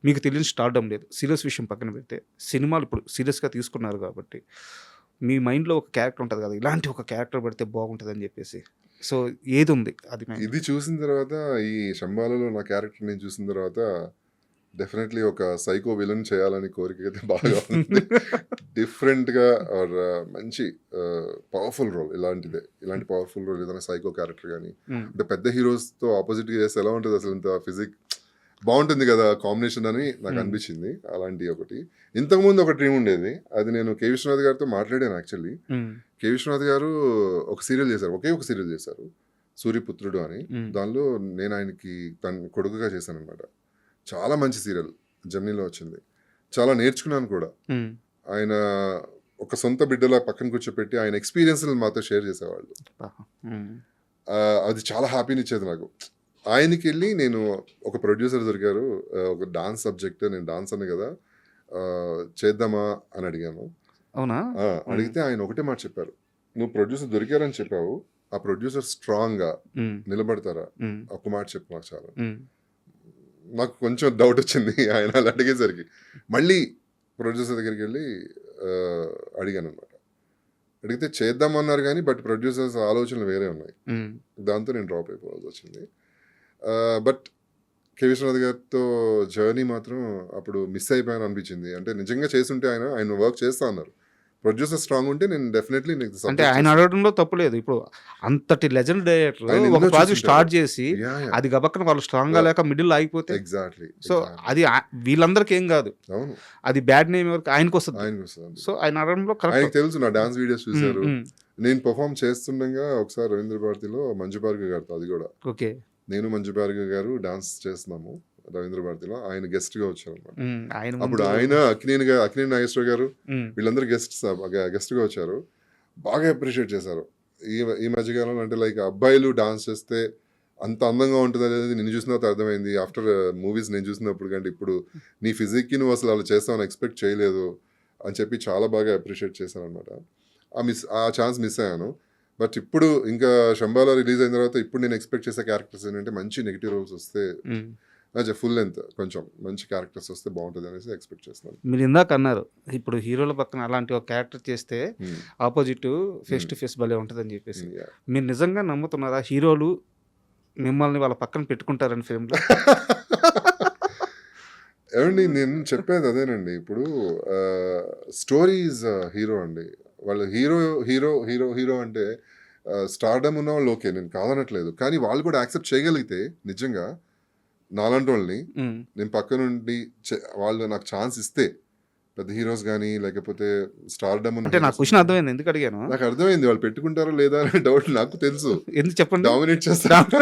మీకు తెలియని స్టార్డమ్ లేదు. సీరియస్ విషయం పక్కన పెడితే సినిమాలు ఇప్పుడు సీరియస్గా తీసుకున్నారు కాబట్టి మీ మైండ్లో ఒక క్యారెక్టర్ ఉంటుంది కదా, ఇలాంటి ఒక క్యారెక్టర్ పెడితే బాగుంటుంది అని చెప్పేసి. సో ఏది ఉంది అది ఇది చూసిన తర్వాత, ఈ శంబాలలో నా క్యారెక్టర్ నేను చూసిన తర్వాత డెఫినెట్లీ ఒక సైకో విలన్ చేయాలని కోరిక అయితే బాగా ఉంది. డిఫరెంట్గా ఆర్ మంచి పవర్ఫుల్ రోల్, ఇలాంటి పవర్ఫుల్ రోల్ ఏదైనా సైకో క్యారెక్టర్ కానీ, అంటే పెద్ద హీరోస్తో ఆపోజిట్గా చేస్తే ఎలా ఉంటుంది అసలు, ఇంత ఫిజిక్ బాగుంటుంది కదా కాంబినేషన్ అని నాకు అనిపించింది. అలాంటి ఒకటి. ఇంతకుముందు ఒక డ్రీమ్ ఉండేది, అది నేను కే విశ్వనాథ్ గారితో మాట్లాడాను యాక్చువల్లీ. కే విశ్వనాథ్ గారు ఒక సీరియల్ చేశారు, ఒకే ఒక సీరియల్ చేశారు, సూర్యపుత్రుడు అని. దానిలో నేను ఆయనకి తన కొడుకుగా చేశాను అనమాట. చాలా మంచి సీరియల్, జెమినీలో వచ్చింది. చాలా నేర్చుకున్నాను కూడా. ఆయన ఒక సొంత బిడ్డలా పక్కన కూర్చోపెట్టి ఆయన ఎక్స్పీరియన్స్ మాతో షేర్ చేసేవాళ్ళు. అది చాలా హ్యాపీని ఇచ్చేది నాకు. ఆయనకి వెళ్ళి నేను ఒక ప్రొడ్యూసర్ దొరికారు, ఒక డాన్స్ సబ్జెక్ట్, నేను డాన్స్ అనే కదా చేద్దామా అని అడిగాను. అవునా? అడిగితే ఆయన ఒకటే మాట చెప్పారు, నువ్వు ప్రొడ్యూసర్ దొరికారని చెప్పావు, ఆ ప్రొడ్యూసర్ స్ట్రాంగ్గా నిలబడతారా, ఒక మాట చెప్పు నాకు చాలా. నాకు కొంచెం డౌట్ వచ్చింది ఆయన అలా అడిగేసరికి. మళ్ళీ ప్రొడ్యూసర్ దగ్గరికి వెళ్ళి అడిగాను అనమాట. అడిగితే చేద్దామన్నారు కానీ బట్ ప్రొడ్యూసర్స్ ఆలోచనలు వేరే ఉన్నాయి. దాంతో నేను డ్రాప్ అయిపోవాల్సి వచ్చింది. బట్ కే విశ్వనాథ్ గారితో జర్నీ మాత్రం అప్పుడు మిస్ అయిపోయాను అనిపించింది. అంటే నిజంగా చేస్తుంటే ఆయన వర్క్ చేస్తా అన్నారు. ప్రొడ్యూసర్ స్ట్రాంగ్ ఉంటే నేను డెఫినెట్లీ అంటే ఆయన అడగడంలో తప్పు లేదు. ఇప్పుడు అంతటి లెజెండ్ డైరెక్టర్ ఒక ప్రాజెక్ట్ స్టార్ట్ చేసి అది గబక్కన వాళ్ళు స్ట్రాంగ్ గా లేక మిడిల్ ఆగిపోతే, ఎగ్జాక్ట్లీ, సో అది వీళ్ళందరికీ ఏం కాదు, అవును, అది బ్యాడ్ నేమ్ ఎవరికి ఆయనకు వస్తుంది. సో ఆయన అడగడంలో ఆయనకు తెలుసు. నా డాన్స్ వీడియోస్ చూసారు, నేను పర్ఫామ్ చేస్తుండగా ఒకసారి రవీంద్ర భారతిలో మంజు భార్గవ్ గారితో, అది కూడా ఓకే, నేను మంజు భార్గవ్ గారు డాన్స్ చేస్తున్నాము రవీంద్ర భారతిలో, ఆయన గెస్ట్ గా వచ్చారు అనమాట. అప్పుడు ఆయన అక్కినేని నాగేశ్వర గారు వీళ్ళందరూ గెస్ట్ గా వచ్చారు. బాగా అప్రిషియేట్ చేశారు. ఈ మధ్యకాలంలో అంటే లైక్ అబ్బాయిలు డాన్స్ చేస్తే అంత అందంగా ఉంటుంది అనేది నేను చూసిన తర్వాత అర్థమైంది. ఆఫ్టర్ మూవీస్ నేను చూసినప్పుడు కంటే ఇప్పుడు నీ ఫిజిక్కి నువ్వు అసలు అలా చేస్తావని ఎక్స్పెక్ట్ చేయలేదు అని చెప్పి చాలా బాగా అప్రిషియేట్ చేశాను అనమాట. ఆ ఛాన్స్ మిస్ అయ్యాను. బట్ ఇప్పుడు ఇంకా శంబాలా రిలీజ్ అయిన తర్వాత ఇప్పుడు నేను ఎక్స్పెక్ట్ చేసే క్యారెక్టర్స్ ఏంటంటే మంచి నెగిటివ్ రోల్స్ వస్తే, ఫుల్ లెంత్ కొంచెం మంచి క్యారెక్టర్స్ వస్తే బాగుంటుంది అనేసి ఎక్స్పెక్ట్ చేస్తున్నాను. మీరు ఇందాక అన్నారు ఇప్పుడు హీరోల పక్కన అలాంటి ఒక క్యారెక్టర్ చేస్తే ఆపోజిట్ ఫేస్ టు ఫేస్ భలే ఉంటుందని చెప్పేసి. మీరు నిజంగా నమ్ముతున్నారా హీరోలు మిమ్మల్ని వాళ్ళ పక్కన పెట్టుకుంటారని ఫిల్మ్లో? ఏమండి నేను చెప్పేది అదేనండి. ఇప్పుడు స్టోరీ ఈజ్ హీరో అండి. వాళ్ళు హీరో హీరో హీరో హీరో అంటే స్టార్డమ్ ఉన్న వాళ్ళు ఓకే, నేను కాదనట్లేదు. కానీ వాళ్ళు కూడా యాక్సెప్ట్ చేయగలిగితే నిజంగా నాలాంటి వాళ్ళని నేను పక్క నుండి వాళ్ళు నాకు ఛాన్స్ ఇస్తే, పెద్ద హీరోస్ కానీ లేకపోతే స్టార్డమ్ అంటే నాకు క్వశ్చన్ అర్థమైంది, ఎందుకు అడిగాను నాకు అర్థమైంది. వాళ్ళు పెట్టుకుంటారో లేదా అనే డౌట్ నాకు తెలుసు. ఎందుకు చెప్పండి, డామినేట్ చేస్తారు.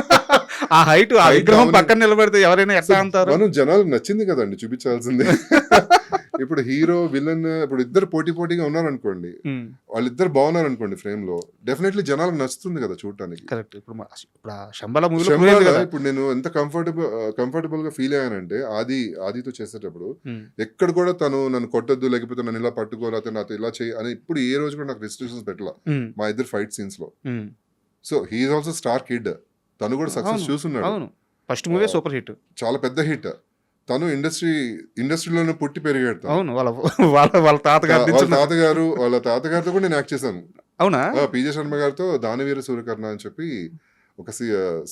ఆ హైట్ ఆ విగ్రహం పక్కన నిలబడితే ఎవరైనా ఎట్లా అంటారు? మనం జనాలకు నచ్చింది కదండి చూపించాల్సింది. ఇప్పుడు హీరో విలన్ ఇప్పుడు ఇద్దరు పోటీగా ఉన్నారనుకోండి, వాళ్ళిద్దరు బాగున్నారు అనుకోండి ఫ్రేమ్ లో, డెఫినెట్లీ జనాలకు నచ్చుతుంది కదా చూడటానికి. కరెక్ట్. ఇప్పుడు శంబాలా మూవీలో ఇప్పుడు నేను ఎంత కంఫర్టబుల్ గా ఫీల్ అయ్యానంటే ఆదితో చేసేటప్పుడు ఎక్కడ కూడా తను నన్ను కొట్టద్దు, లేకపోతే నన్ను ఇలా పట్టుకో, లేకపోతే నాతో ఇలా చేయి అని ఇప్పుడు ఏ రోజు కూడా నాకు రెస్ట్రిక్షన్స్ పెట్టలా మా ఇద్దరు ఫైట్ సీన్స్ లో. So he is also star kid, తను కూడా సక్సెస్ చూస్తున్నాడు. ఫస్ట్ మూవీ సూపర్ హిట్, చాలా పెద్ద హిట్. తను ఇండస్ట్రీలోనే పుట్టి పెరిగాడు. అవును, వాళ్ళ తాతగారితో కూడా నేను యాక్ట్ చేశాను. అవునా? పీజే శర్మ గారితో దానవీర సూర్యకర్ణ అని చెప్పి ఒక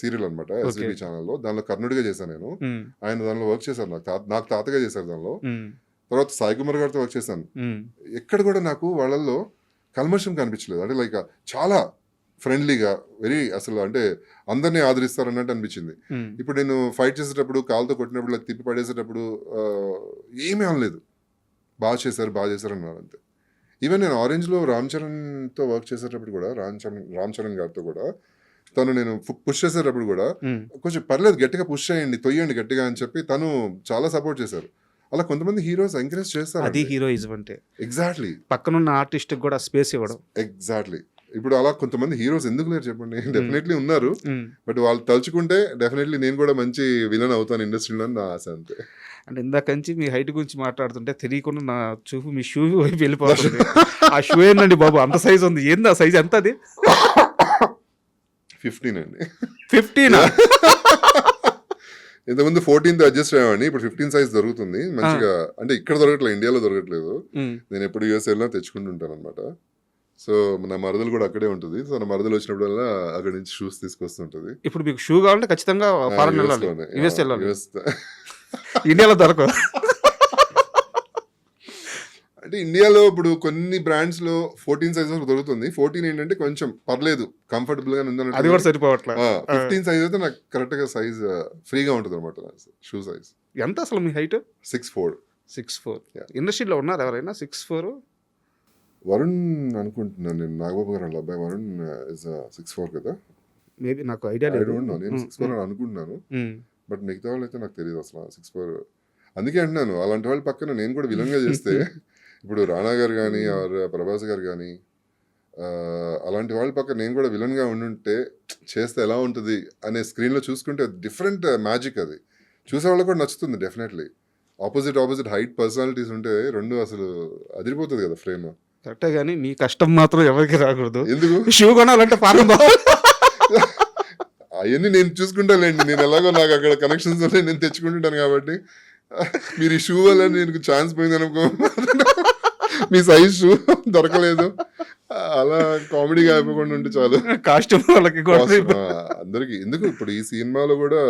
సీరియల్ అనమాట ఎస్వీబీ ఛానల్లో. దానిలో కర్ణుడిగా చేశాను నేను. ఆయన దానిలో వర్క్ చేశారు, నాకు తాతగా చేశారు దానిలో. తర్వాత సాయి కుమార్ గారితో వర్క్ చేశాను. ఎక్కడ కూడా నాకు వాళ్ళల్లో కల్మషం కనిపించలేదు. అంటే లైక్ చాలా ఫ్రెండ్లీగా వెరీ అసలు అంటే అందరినీ ఆదరిస్తారు అన్నట్టు అనిపించింది. ఇప్పుడు నేను ఫైట్ చేసేటప్పుడు కాలుతో కొట్టినప్పుడు లేక తిప్పి పడేసేటప్పుడు ఏమీ అనలేదు, బాగా చేశారు అన్నారు అంతే. ఈవెన్ నేను ఆరెంజ్లో రామ్ చరణ్తో వర్క్ చేసేటప్పుడు కూడా, రామ్ చరణ్ గారితో కూడా తను నేను పుష్ చేసేటప్పుడు కూడా కొంచెం పర్లేదు గట్టిగా పుష్ చేయండి, తొయ్యండి గట్టిగా అని చెప్పి తను చాలా సపోర్ట్ చేశారు. అలా కొంతమంది హీరోస్ ఎంకరేజ్ చేస్తారు. అది హీరోయిజం అంటే. ఎగ్జాక్ట్లీ. పక్కనున్న ఆర్టిస్ట్ కూడా స్పేస్ ఇవ్వడం. ఎగ్జాక్ట్లీ. ఇప్పుడు అలా కొంతమంది హీరోస్ ఎందుకు లేరు చెప్పండి? డెఫినెట్లీ ఉన్నారు. బట్ వాళ్ళు తలుచుకుంటే డెఫినెట్లీ నేను కూడా మంచి విలన్ అవుతాను ఇండస్ట్రీలో అని నా ఆశ అంతే. అంటే ఇందాక నుంచి మీ హైట్ గురించి మాట్లాడుతుంటే తెలియకుండా నా చూపు మీ షూ వైపు వెళ్ళిపోతుంది. ఆ షూ ఏందండి బాబు, అంత సైజ్ ఉంది, ఏంది ఆ సైజ్ ఎంత అది? 15 అండి. 15 ఇంతకుముందు 14th అడ్జస్ట్ అయ్యామండి. ఇప్పుడు 15 సైజ్ దొరుకుతుంది మంచిగా. అంటే ఇక్కడ దొరకట్లేదు, ఇండియాలో దొరకట్లేదు. నేను ఎప్పుడు యూఎస్ వెళ్ళినా తెచ్చుకుంటుంటాను అనమాట. సో నా మరదలు కూడా అక్కడే ఉంటుంది. సో నా మరదలు వచ్చినప్పుడల్లా అక్కడి నుంచి షూస్ తీసుకొస్తుంటది. ఇప్పుడు మీకు షూ కావాలంటే ఖచ్చితంగా ఫారెన్ వెళ్ళాలి, యూఎస్ వెళ్ళాలి. యూఎస్ ఇండియాలో దొరకదు. అంటే ఇండియాలో ఇప్పుడు కొన్ని బ్రాండ్స్ లో 14 సైజ్ వరకు దొరుకుతుంది. 14 ఏంటంటే కొంచెం పర్లేదు, కంఫర్టబుల్ గా ఉందని. అది కూడా సరిపోవట్లే. 15 సైజ్ అయితే నాకు కరెక్ట్ గా సైజ్ ఫ్రీగా ఉంటుంది అనమాట. షూ సైజ్ ఎంత అసలు మీ హైట్? 6'4". 6'4". ఇండస్ట్రీలో ఉన్నారు ఎవరైనా 6'4"? వరుణ్ అనుకుంటున్నాను నేను. నాగబాబు గారు వాళ్ళ అబ్బాయి వరుణ్ ఇస్ 6'4" కదా. మేబీ నాకు ఐడియా లేదు. నేను 6'4" అని అనుకుంటున్నాను. బట్ మిగతా వాళ్ళు అయితే నాకు తెలియదు అసలు 6'4". అందుకే అంటున్నాను, అలాంటి వాళ్ళ పక్కన నేను కూడా విలన్గా చేస్తే ఇప్పుడు రానా గారు కానీ ప్రభాస్ గారు కానీ అలాంటి వాళ్ళ పక్కన నేను కూడా విలన్గా ఉండుంటే చేస్తే ఎలా ఉంటుంది అనే స్క్రీన్లో చూసుకుంటే డిఫరెంట్ మ్యాజిక్. అది చూసే వాళ్ళకి కూడా నచ్చుతుంది డెఫినెట్లీ. ఆపోజిట్ హైట్ పర్సనాలిటీస్ ఉంటే రెండు అసలు అదిరిపోతుంది కదా ఫ్రేమ్. కరెక్టే, కానీ మీ కష్టం మాత్రం ఎవరికి రాకూడదు. ఎందుకు? షూ కొనాలంటే ఫారెన్ అవన్నీ నేను చూసుకుంటానులేండి. నేను ఎలాగో నాకు అక్కడ కనెక్షన్స్ ఉన్నాయి, నేను తెచ్చుకుంటుంటాను. కాబట్టి మీరు ఈ షూ వల్ల నేను ఛాన్స్ పోయింది అనుకో, మీ సైజ్ షూ దొరకలేదు, అలా కామెడీగా అయిపోకుండా ఉంటే చాలు. కాస్ట్యూమ్ వాళ్ళకి అందరికి ఎందుకు. ఇప్పుడు ఈ సినిమాలో కూడా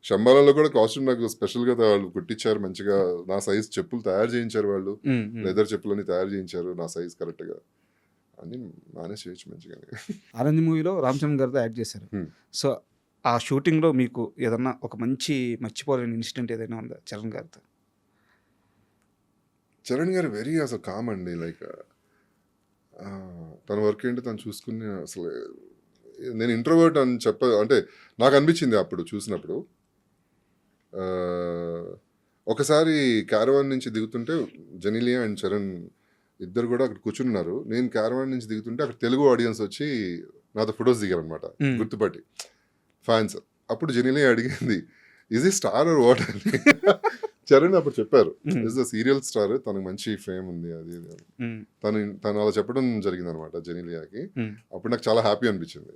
శంబాలలో కూడా కాస్ట్యూమ్ నాకు స్పెషల్ గా వాళ్ళు కుట్టించారు మంచిగా. నా సైజ్ చెప్పులు తయారు చేయించారు వాళ్ళు, లెదర్ చెప్పులని తయారు చేయించారు నా సైజ్ కరెక్ట్ గా. అన్ని మేనేజ్ చేయొచ్చు మంచిగా. ఆరెంజ్ మూవీలో రామ్ చరణ్ గారితో యాక్ట్ చేశారు. సో ఆ షూటింగ్లో మీకు ఏదన్నా ఒక మంచి మర్చిపోలేని ఇన్సిడెంట్ ఏదైనా ఉందా చరణ్ గారితో? చరణ్ గారు వెరీ అసలు కామ్ అండి. లైక్ తన వర్క్ ఏంటి తను చూసుకుని అసలు. నేను ఇంట్రోవర్ట్ అని అంటే నాకు అనిపించింది అప్పుడు చూసినప్పుడు. ఒకసారి క్యారవాన్ నుంచి దిగుతుంటే జెనీలియా అండ్ చరణ్ ఇద్దరు కూడా అక్కడ కూర్చున్నారు. నేను క్యారవాన్ నుంచి దిగుతుంటే అక్కడ తెలుగు ఆడియన్స్ వచ్చి నాతో ఫొటోస్ దిగారు అనమాట, గుర్తుపట్టి ఫ్యాన్స్. అప్పుడు జెనీలియా అడిగింది, ఈజ్ ఈ స్టార్ ఆర్ వాట్ అని. చరణ్ అప్పుడు చెప్పారు, ఇస్ ద సీరియల్ స్టార్, తనకు మంచి ఫేమ్ ఉంది అది తను అలా చెప్పడం జరిగింది అనమాట జెనీలియాకి. అప్పుడు నాకు చాలా హ్యాపీ అనిపించింది.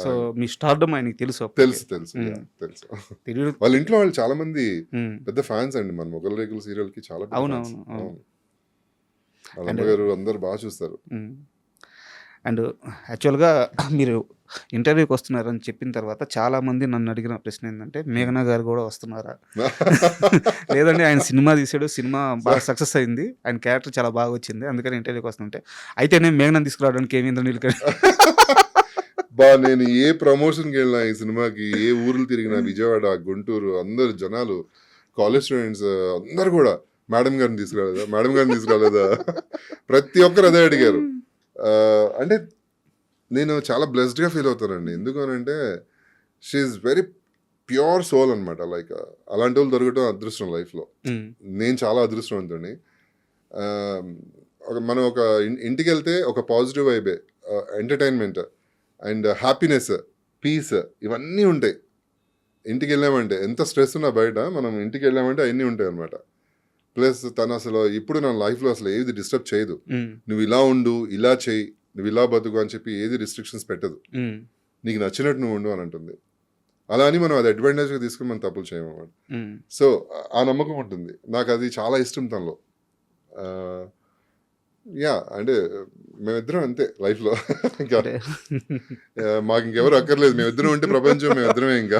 సో మీ స్టార్డమ్ ఆయనకి తెలుసు? తెలుసు. వాళ్ళ ఇంట్లో వాళ్ళు చాలా మంది పెద్ద ఫ్యాన్స్ అండి మన మొగల్ రేకుల సీరియల్ కి. చాలా వాళ్ళ అమ్మగారు అందరు బాగా చూస్తారు. అండ్ యాక్చువల్గా మీరు ఇంటర్వ్యూకి వస్తున్నారని చెప్పిన తర్వాత చాలామంది నన్ను అడిగిన ప్రశ్న ఏంటంటే, మేఘనా గారు కూడా వస్తున్నారా? లేదండి, ఆయన సినిమా తీసాడు, సినిమా బాగా సక్సెస్ అయింది, ఆయన క్యారెక్టర్ చాలా బాగా వచ్చింది, అందుకని ఇంటర్వ్యూకి వస్తుంటే. అయితే నేను మేఘనాని తీసుకురావడానికి ఏమి నీళ్ళకి నేను ఏ ప్రమోషన్కి వెళ్ళినా ఈ సినిమాకి, ఏ ఊర్లు తిరిగినా, విజయవాడ, గుంటూరు, అందరు జనాలు, కాలేజ్ స్టూడెంట్స్ అందరు కూడా మేడం గారిని తీసుకురాలేదా ప్రతి ఒక్కరు అదే అడిగారు. అంటే నేను చాలా బ్లెస్డ్గా ఫీల్ అవుతానండి. ఎందుకు అని అంటే షీఈస్ వెరీ ప్యూర్ సోల్ అనమాట. లైక్ అలాంటి వాళ్ళు దొరకడం అదృష్టం లైఫ్లో. నేను చాలా అదృష్టవంతుడిని. మనం ఒక ఇంటికి వెళ్తే ఒక పాజిటివ్ వైబే, ఎంటర్టైన్మెంట్ అండ్ హ్యాపీనెస్, పీస్ ఇవన్నీ ఉంటాయి. ఇంటికి వెళ్ళామంటే ఎంత స్ట్రెస్ ఉన్నా బయట మనం ఇంటికి వెళ్ళామంటే అవన్నీ ఉంటాయి అనమాట. ప్లస్ తను అసలు ఇప్పుడు నా లైఫ్లో అసలు ఏది డిస్టర్బ్ చేయదు. నువ్వు ఇలా ఉండు, ఇలా చేయి, నువ్వు ఇలా బతుకు అని చెప్పి ఏది రిస్ట్రిక్షన్స్ పెట్టదు. నీకు నచ్చినట్టు నువ్వు ఉండు అని అంటుంది. అలా అని మనం అది అడ్వాంటేజ్గా తీసుకుని మనం తప్పులు చేయమన్నమాట. సో ఆ నమ్మకం ఉంటుంది నాకు, అది చాలా ఇష్టం తనలో. అంటే మేమిద్దరం అంతే లైఫ్లో. ఇంకా మాకు ఇంకెవరు అక్కర్లేదు, మేమిద్దరం ఉంటే ప్రపంచం మేమిద్దరమే. ఇంకా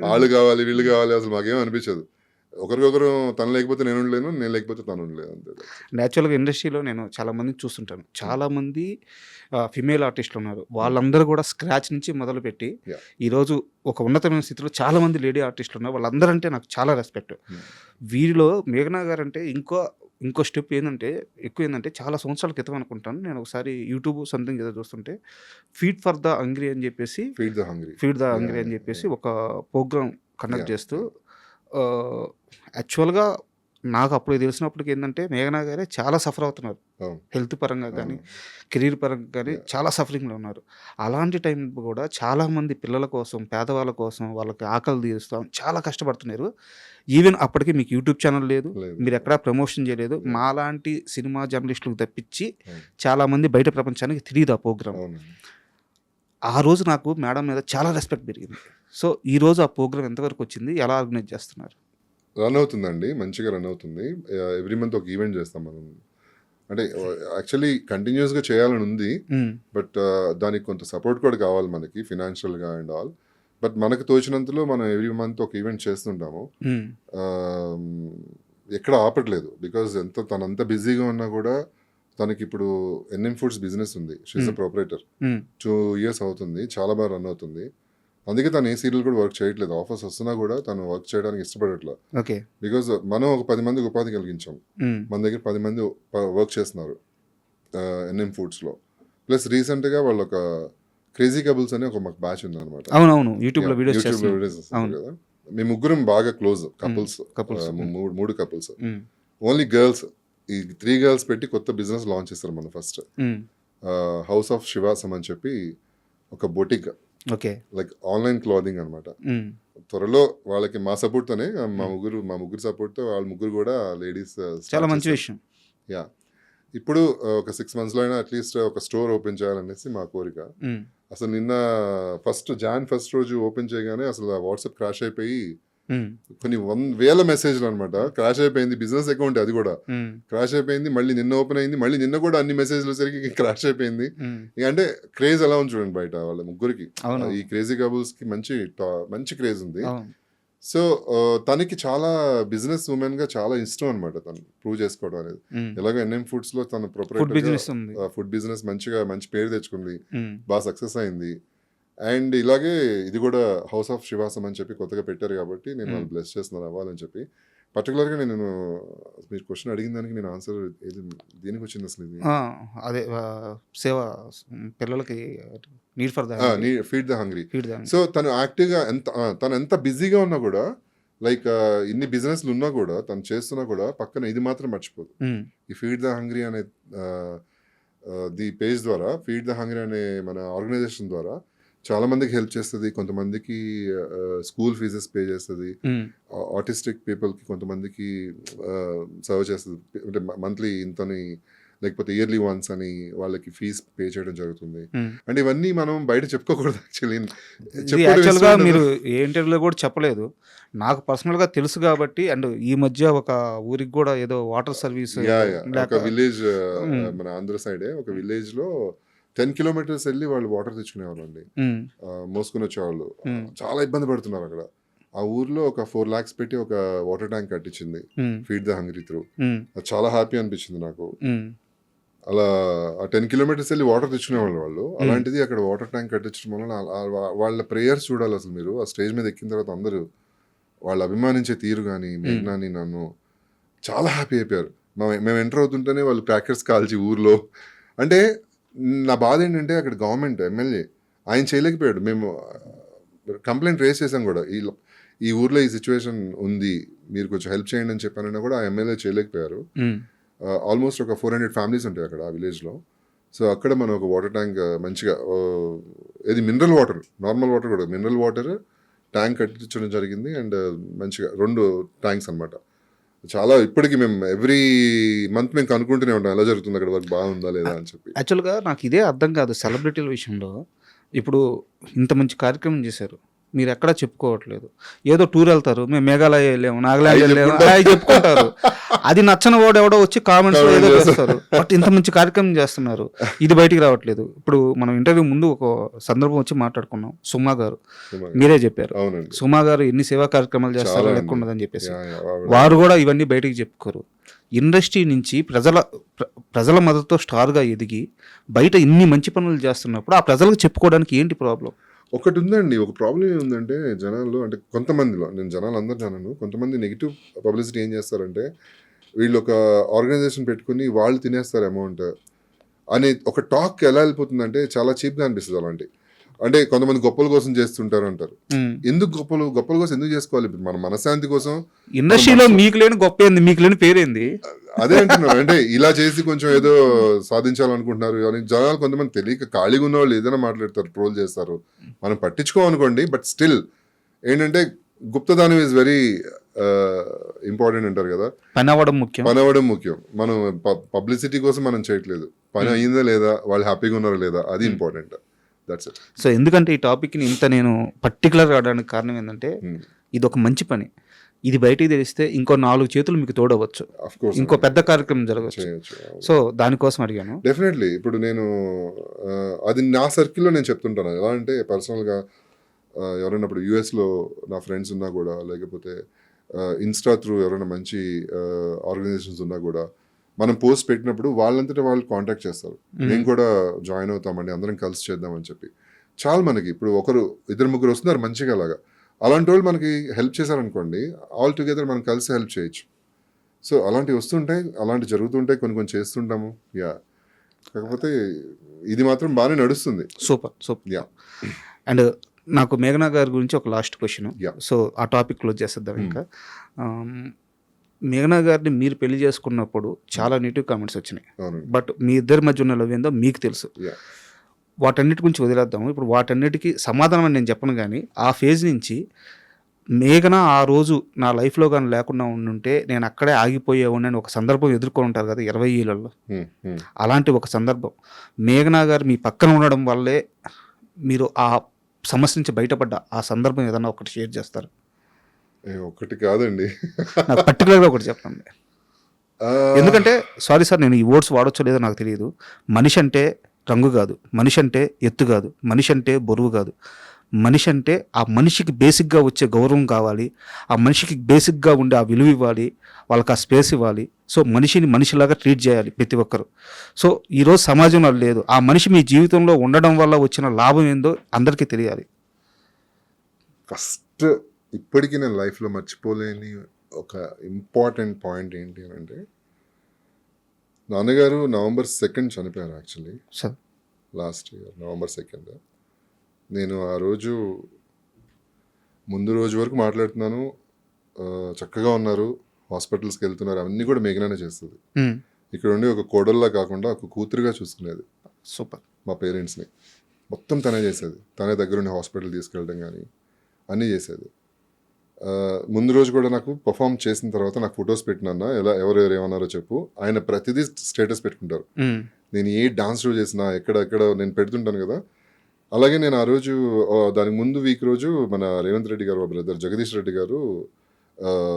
వాళ్ళు కావాలి వీళ్ళు కావాలి అసలు మాకేం అనిపించదు. ఒకరికొకరు తను లేకపోతే నేను ఉండలేను, నేను లేకపోతే తను ఉండలేదు అంతే. న్యాచురల్గా ఇండస్ట్రీలో నేను చాలామంది చూస్తుంటాను, చాలామంది ఫిమేల్ ఆర్టిస్టులు ఉన్నారు. వాళ్ళందరూ కూడా స్క్రాచ్ నుంచి మొదలుపెట్టి ఈరోజు ఒక ఉన్నతమైన స్థితిలో చాలామంది లేడీ ఆర్టిస్టులు ఉన్నారు. వాళ్ళందరూ అంటే నాకు చాలా రెస్పెక్ట్. వీరిలో మేఘనా గారు అంటే ఇంకో స్టెప్ ఏంటంటే చాలా సంవత్సరాల క్రితం అనుకుంటాను నేను ఒకసారి యూట్యూబ్ సంథింగ్ ఏదో చూస్తుంటే ఫీడ్ ద హంగ్రీ అని చెప్పేసి ఒక ప్రోగ్రామ్ కండక్ట్ చేస్తూ యాక్చువల్గా నాకు అప్పుడు తెలిసినప్పటికి ఏంటంటే మేఘనా గారే చాలా సఫర్ అవుతున్నారు అవును. హెల్త్ పరంగా కానీ అవును. కెరీర్ పరంగా కానీ చాలా సఫరింగ్లో ఉన్నారు. అలాంటి టైం కూడా చాలామంది పిల్లల కోసం పేదవాళ్ళ కోసం వాళ్ళకి ఆకలి తీరుస్తాం చాలా కష్టపడుతున్నారు. ఈవెన్ అప్పటికి మీకు యూట్యూబ్ ఛానల్ లేదు, లేదు. మీరు ఎక్కడా ప్రమోషన్ చేయలేదు. మాలాంటి సినిమా జర్నలిస్టులకు తప్పించి అవును. చాలామంది బయట ప్రపంచానికి తెలియదు ఆ ప్రోగ్రామ్. అవునండి. ఆ రోజు నాకు మేడం మీద చాలా రెస్పెక్ట్ పెరిగింది. సో ఈ రోజు ఆ ప్రోగ్రామ్ ఎంతవరకు వచ్చింది, ఎలా ఆర్గనైజ్ చేస్తున్నారు? రన్ అవుతుందండి, మంచిగా రన్ అవుతుంది. ఎవ్రీ మంత్ ఒక ఈవెంట్ చేస్తాం మనం. అంటే యాక్చువల్లీ కంటిన్యూస్గా చేయాలని ఉంది, బట్ దానికి కొంత సపోర్ట్ కూడా కావాలి మనకి ఫినాన్షియల్గా అండ్ ఆల్. బట్ మనకు తోచినంతలో మనం ఎవ్రీ మంత్ ఒక ఈవెంట్ చేస్తుంటాము. ఎక్కడ ఆపట్లేదు, బికాజ్ తనంత బిజీగా ఉన్నా కూడా తనకి ఇప్పుడు ఎన్ఎం ఫుడ్స్ బిజినెస్ ఉంది. షీఈస్ అ ప్రొపరేటర్. 2 years అవుతుంది, చాలా బాగా రన్ అవుతుంది. అందుకే తను ఏ సీరియల్ కూడా వర్క్ చేయట్లేదు. ఆఫర్స్ వస్తున్నా కూడా తను వర్క్ చేయడానికి ఇష్టపడట్లేదు. ఓకే. బికాజ్ మనం ఒక 10 మందికి ఉపాధి కలిగించాం. మన దగ్గర 10 మంది వర్క్ చేస్తున్నారు ఎన్ఎం ఫుడ్స్లో. ప్లస్ రీసెంట్గా వాళ్ళు ఒక క్రేజీ కపుల్స్ అని ఒక మాకు బ్యాచ్ ఉంది అనమాట. అవునవును, యూట్యూబ్లో వీడియోస్ చేస్తున్నారు. వీడియోస్ వస్తుంది కదా. మేము ముగ్గురం బాగా close couples, 3 couples. Only girls, ఈ 3 girls పెట్టి కొత్త బిజినెస్ లాంచ్ చేస్తారు మనం ఫస్ట్. హౌస్ ఆఫ్ శివాసం అని చెప్పి ఒక boutique, okay, like online clothing అనమాట. త్వరలో వాళ్ళకి మా సపోర్ట్తోనే, మా ముగ్గురు సపోర్ట్తో వాళ్ళ ముగ్గురు కూడా లేడీస్. చాలా మంచి విషయం. యా, ఇప్పుడు ఒక 6 monthsలో అయినా అట్లీస్ట్ ఒక స్టోర్ ఓపెన్ చేయాలనేసి మా కోరిక. అసలు నిన్న Jan 1st రోజు ఓపెన్ చేయగానే అసలు వాట్సాప్ క్రాష్ అయిపోయి కొన్ని 1,000 మెసేజ్లు అనమాట. క్రాష్ అయిపోయింది, బిజినెస్ అకౌంట్ అది కూడా క్రాష్ అయిపోయింది. మళ్ళీ నిన్న ఓపెన్ అయింది, మళ్ళీ నిన్న కూడా అన్ని మెసేజ్లు వచ్చేసరికి క్రాష్ అయిపోయింది. ఇక అంటే క్రేజ్ ఎలా ఉంది చూడండి బయట వాళ్ళ ముగ్గురికి. ఈ క్రేజీ కపుల్స్ కి మంచి క్రేజ్ ఉంది. సో తనకి చాలా బిజినెస్ ఉమెన్ గా చాలా ఇష్టం అనమాట, తను ప్రూవ్ చేసుకోవడం అనేది. ఎలాగో ఎన్ఎం ఫుడ్స్ లో తన ప్రొపరేటర్ ఫుడ్ బిజినెస్ మంచి పేరు తెచ్చుకుంది, బాగా సక్సెస్ అయింది. అండ్ ఇలాగే ఇది కూడా హౌస్ ఆఫ్ శివాసం అని చెప్పి కొత్తగా పెట్టారు కాబట్టి నేను వాళ్ళు బ్లెస్ చేస్తున్నాను అవ్వాలని చెప్పి. పర్టికులర్గా నేను మీరు క్వశ్చన్ అడిగిన దానికి నేను ఆన్సర్ దేనికి వచ్చింది అసలు ఇది? అదే సేవ పిల్లలకి need for feed the hungry. So తను యాక్టివ్గా తను ఎంత బిజీగా ఉన్నా కూడా, లైక్ ఇన్ని బిజినెస్లు ఉన్నా కూడా, తను చేస్తున్నా కూడా పక్కన ఇది మాత్రం మర్చిపోదు. ఈ ఫీడ్ ద హంగ్రీ అనే ది పేజ్ ద్వారా, ఫీడ్ ద హంగ్రీ అనే మన ఆర్గనైజేషన్ ద్వారా చాలా మందికి హెల్ప్ చేస్తుంది. కొంతమందికి స్కూల్ ఫీజెస్ పే చేస్తుంది. ఆటిస్టిక్ పీపుల్కి కొంతమందికి సర్వ్ చేస్తుంది. అంటే మంత్లీ ఇంతని, లేకపోతే ఇయర్లీ వన్స్ అని వాళ్ళకి ఫీజ్ పే చేయడం జరుగుతుంది. అంటే ఇవన్నీ మనం బయట చెప్పుకోకూడదు యాక్చువల్గా. మీరు ఏ ఇంటర్వ్యూలో కూడా చెప్పలేదు, నాకు పర్సనల్గా తెలుసు కాబట్టి. అండ్ ఈ మధ్య ఒక ఊరికి కూడా ఏదో వాటర్ సర్వీస్, ఒక విలేజ్ మన ఆంధ్ర సైడే ఒక విలేజ్ లో 10 kilometers వెళ్ళి వాళ్ళు వాటర్ తెచ్చుకునేవాళ్ళు అండి, మోసుకుని వచ్చేవాళ్ళు. చాలా ఇబ్బంది పడుతున్నారు అక్కడ. ఆ ఊర్లో ఒక 4 lakhs పెట్టి ఒక వాటర్ ట్యాంక్ కట్టించింది ఫీడ్ ద హంగ్రీ త్రూ. అది చాలా హ్యాపీ అనిపించింది నాకు. అలా ఆ 10 kilometers వెళ్ళి వాటర్ తెచ్చుకునేవాళ్ళు వాళ్ళు. అలాంటిది అక్కడ వాటర్ ట్యాంక్ కట్టించడం వల్ల వాళ్ళ ప్రేయర్స్ చూడాలి అసలు మీరు. ఆ స్టేజ్ మీద ఎక్కిన తర్వాత అందరూ వాళ్ళు అభిమానించే తీరు కానీ, మేఘనాని నన్ను చాలా హ్యాపీ అయిపోయారు. మేము ఎంటర్ అవుతుంటేనే వాళ్ళు క్రాకర్స్ కాల్చి ఊర్లో. అంటే నా బాధ ఏంటంటే అక్కడ గవర్నమెంట్ ఎమ్మెల్యే ఆయన చేయలేకపోయాడు. మేము కంప్లైంట్ రేస్ చేసాం కూడా, ఈ ఊర్లో ఈ సిచ్యువేషన్ ఉంది, మీరు కొంచెం హెల్ప్ చేయండి అని చెప్పానన్నా కూడా ఆ ఎమ్మెల్యే చేయలేకపోయారు. ఆల్మోస్ట్ ఒక 400 families ఉంటాయి అక్కడ ఆ విలేజ్లో. సో అక్కడ మనం ఒక వాటర్ ట్యాంక్ మంచిగా, ఇది మినరల్ వాటర్, నార్మల్ వాటర్ కూడా మినరల్ వాటర్ ట్యాంక్ కట్టించడం జరిగింది. అండ్ మంచిగా 2 tanks అనమాట. చాలా ఇప్పటికి మేము ఎవ్రీ మంత్ మేము కనుక్కుంటూనే ఉంటాం ఎలా జరుగుతుంది అక్కడ, వర్క్ బాగుందా లేదా అని చెప్పి. యాక్చువల్గా నాకు ఇదే అర్థం కాదు సెలబ్రిటీల విషయంలో. ఇప్పుడు ఇంత మంచి కార్యక్రమం చేశారు, మీరు ఎక్కడా చెప్పుకోవట్లేదు. ఏదో టూర్ వెళ్తారు, మేము మేఘాలయ వెళ్ళాము, నాగాలాండ్ వెళ్ళాము అవి చెప్పుకుంటారు. అది నచ్చని వాడు ఎవడో వచ్చి కామెంట్స్ ఏదో చేస్తారు. బట్ ఇంత మంచి కార్యక్రమం చేస్తున్నారు, ఇది బయటికి రావట్లేదు. ఇప్పుడు మనం ఇంటర్వ్యూ ముందు ఒక సందర్భం వచ్చి మాట్లాడుకున్నాం, సుమా గారు మీరే చెప్పారు, సుమా గారు ఎన్ని సేవా కార్యక్రమాలు చేస్తారో లెక్క ఉండదని చెప్పేసి. వారు కూడా ఇవన్నీ బయటికి చెప్పుకోరు. ఇండస్ట్రీ నుంచి ప్రజల మద్దతుతో స్టార్గా ఎదిగి బయట ఇన్ని మంచి పనులు చేస్తున్నప్పుడు ఆ ప్రజలకు చెప్పుకోవడానికి ఏంటి ప్రాబ్లం? ఒకటి ఉందండి, ఒక ప్రాబ్లం ఏముందంటే జనాల్లో, అంటే కొంతమందిలో, నేను జనాలు అందరు జనాలు, కొంతమంది నెగిటివ్ పబ్లిసిటీ ఏం చేస్తారంటే, వీళ్ళు ఒక ఆర్గనైజేషన్ పెట్టుకుని వాళ్ళు తినేస్తారు అమౌంట్ అనే ఒక టాక్ ఎలా వెళ్ళిపోతుందంటే చాలా చీప్గా అనిపిస్తుంది. అలాంటి అంటే కొంతమంది గొప్పల కోసం చేస్తుంటారు అంటారు. ఎందుకు గొప్పల కోసం ఎందుకు చేసుకోవాలి? మన మనశ్శాంతి కోసం. ఇండస్ట్రీలో మీకు లేని గొప్ప ఏంది, మీకు లేని పేరేంది? అదే అంటున్నారు. అంటే ఇలా చేసి కొంచెం ఏదో సాధించాలనుకుంటున్నారు అని జనాలు కొంతమంది తెలియక ఖాళీగా ఉన్న వాళ్ళు ఏదైనా మాట్లాడతారు, ట్రోల్ చేస్తారు. మనం పట్టించుకోమనుకోండి, బట్ స్టిల్ ఏంటంటే గుప్తదానం ఈజ్ వెరీ ఇంపార్టెంట్ అంటారు కదా. పని అవ్వడం ముఖ్యం. మనం పబ్లిసిటీ కోసం మనం చేయట్లేదు. పని అయ్యిందా లేదా, వాళ్ళు హ్యాపీగా ఉన్నారా లేదా, అది ఇంపార్టెంట్. That's it. సో ఎందుకంటే ఈ టాపిక్ని ఇంత నేను పర్టికులర్ అవడానికి కారణం ఏంటంటే ఇది ఒక మంచి పని. ఇది బయటికి తెలిస్తే ఇంకో 4 చేతులు మీకు తోడవచ్చు, ఇంకో పెద్ద కార్యక్రమం జరగవచ్చు. సో దానికోసం అడిగాను. డెఫినెట్లీ. ఇప్పుడు నేను అది నా సర్కిల్లో నేను చెప్తుంటాను. ఎలా అంటే పర్సనల్గా ఎవరైనా ఇప్పుడు యూఎస్లో నా ఫ్రెండ్స్ ఉన్నా కూడా, లేకపోతే ఇన్స్టా త్రూ ఎవరైనా మంచి ఆర్గనైజేషన్స్ ఉన్నా కూడా, మనం పోస్ట్ పెట్టినప్పుడు వాళ్ళంతటా వాళ్ళు కాంటాక్ట్ చేస్తారు. మేము కూడా జాయిన్ అవుతామండి, అందరం కలిసి చేద్దామని చెప్పి. చాలా మనకి ఇప్పుడు 1-2-3 వస్తున్నారు మంచిగా. అలాంటి వాళ్ళు మనకి హెల్ప్ చేశారనుకోండి, ఆల్ టుగెదర్ మనం కలిసి హెల్ప్ చేయొచ్చు. సో అలాంటివి వస్తుంటాయి, అలాంటివి జరుగుతుంటాయి, కొన్ని చేస్తుంటాము. యా, కాకపోతే ఇది మాత్రం బాగానే నడుస్తుంది. సూపర్. యా. అండ్ నాకు మేఘనా గారి గురించి ఒక లాస్ట్ క్వశ్చన్. సో ఆ టాపిక్ క్లోజ్ చేసేద్దాం. ఇంకా మేఘనా గారిని మీరు పెళ్లి చేసుకున్నప్పుడు చాలా నెగిటివ్ కామెంట్స్ వచ్చినాయి. బట్ మీ ఇద్దరి మధ్య ఉన్న లవ్ ఏందో మీకు తెలుసు. వాటన్నిటి గురించి వదిలేద్దాము. ఇప్పుడు వాటన్నిటికీ సమాధానం అని నేను చెప్పను, కానీ ఆ ఫేజ్ నుంచి మేఘన ఆ రోజు నా లైఫ్లో కానీ లేకుండా ఉండుంటే నేను అక్కడే ఆగిపోయేవాడిని అని ఒక సందర్భం ఎదుర్కొని ఉంటారు కదా 20 ఏళ్ళల్లో. అలాంటి ఒక సందర్భం మేఘనా గారు మీ పక్కన ఉండడం వల్లే మీరు ఆ సమస్య నుంచి బయటపడ్డ ఆ సందర్భం ఏదన్నా ఒకటి షేర్ చేస్తారు? ఒకటి కాదండి, నాకు పర్టికులర్గా ఒకటి చెప్పండి. ఎందుకంటే సారీ సార్, నేను ఈ వర్డ్స్ వాడొచ్చో లేదో నాకు తెలియదు. మనిషి అంటే రంగు కాదు, మనిషి అంటే ఎత్తు కాదు, మనిషి అంటే బరువు కాదు. మనిషి అంటే ఆ మనిషికి బేసిక్గా వచ్చే గౌరవం కావాలి, ఆ మనిషికి బేసిక్గా ఉండే ఆ విలువ ఇవ్వాలి, వాళ్ళకి ఆ స్పేస్ ఇవ్వాలి. సో మనిషిని మనిషిలాగా ట్రీట్ చేయాలి ప్రతి ఒక్కరు. సో ఈరోజు సమాజంలో లేదు. ఆ మనిషి మీ జీవితంలో ఉండడం వల్ల వచ్చిన లాభం ఏందో అందరికీ తెలియాలి. ఫస్ట్ ఇప్పటికీ నేను లైఫ్లో మర్చిపోలేని ఒక ఇంపార్టెంట్ పాయింట్ ఏంటి అని అంటే, నాన్నగారు November 2 చనిపోయారు. Actually last year November 2. నేను ఆ రోజు ముందు రోజు వరకు మాట్లాడుతున్నాను, చక్కగా ఉన్నారు, హాస్పిటల్స్కి వెళ్తున్నారు, అవన్నీ కూడా మేఘనానే చేస్తుంది. ఇక్కడ ఉండి ఒక కోడల్లా కాకుండా ఒక కూతురుగా చూసుకునేది. సూపర్. మా పేరెంట్స్ని మొత్తం తనే చేసేది. తనే దగ్గరుండి హాస్పిటల్ తీసుకెళ్ళడం కానీ అన్నీ చేసేది. ముందు రోజు కూడా నాకు పర్ఫామ్ చేసిన తర్వాత నాకు ఫొటోస్ పెట్టినా, ఎవరెవరు ఏమన్నారో చెప్పు, ఆయన ప్రతిదీ స్టేటస్ పెట్టుకుంటారు. నేను ఏ డాన్స్ షో చేసినా ఎక్కడ నేను పెడుతుంటాను కదా. అలాగే నేను ఆ రోజు దానికి ముందు వీక్ రోజు మన రేవంత్ రెడ్డి గారు బ్రదర్ జగదీష్ రెడ్డి గారు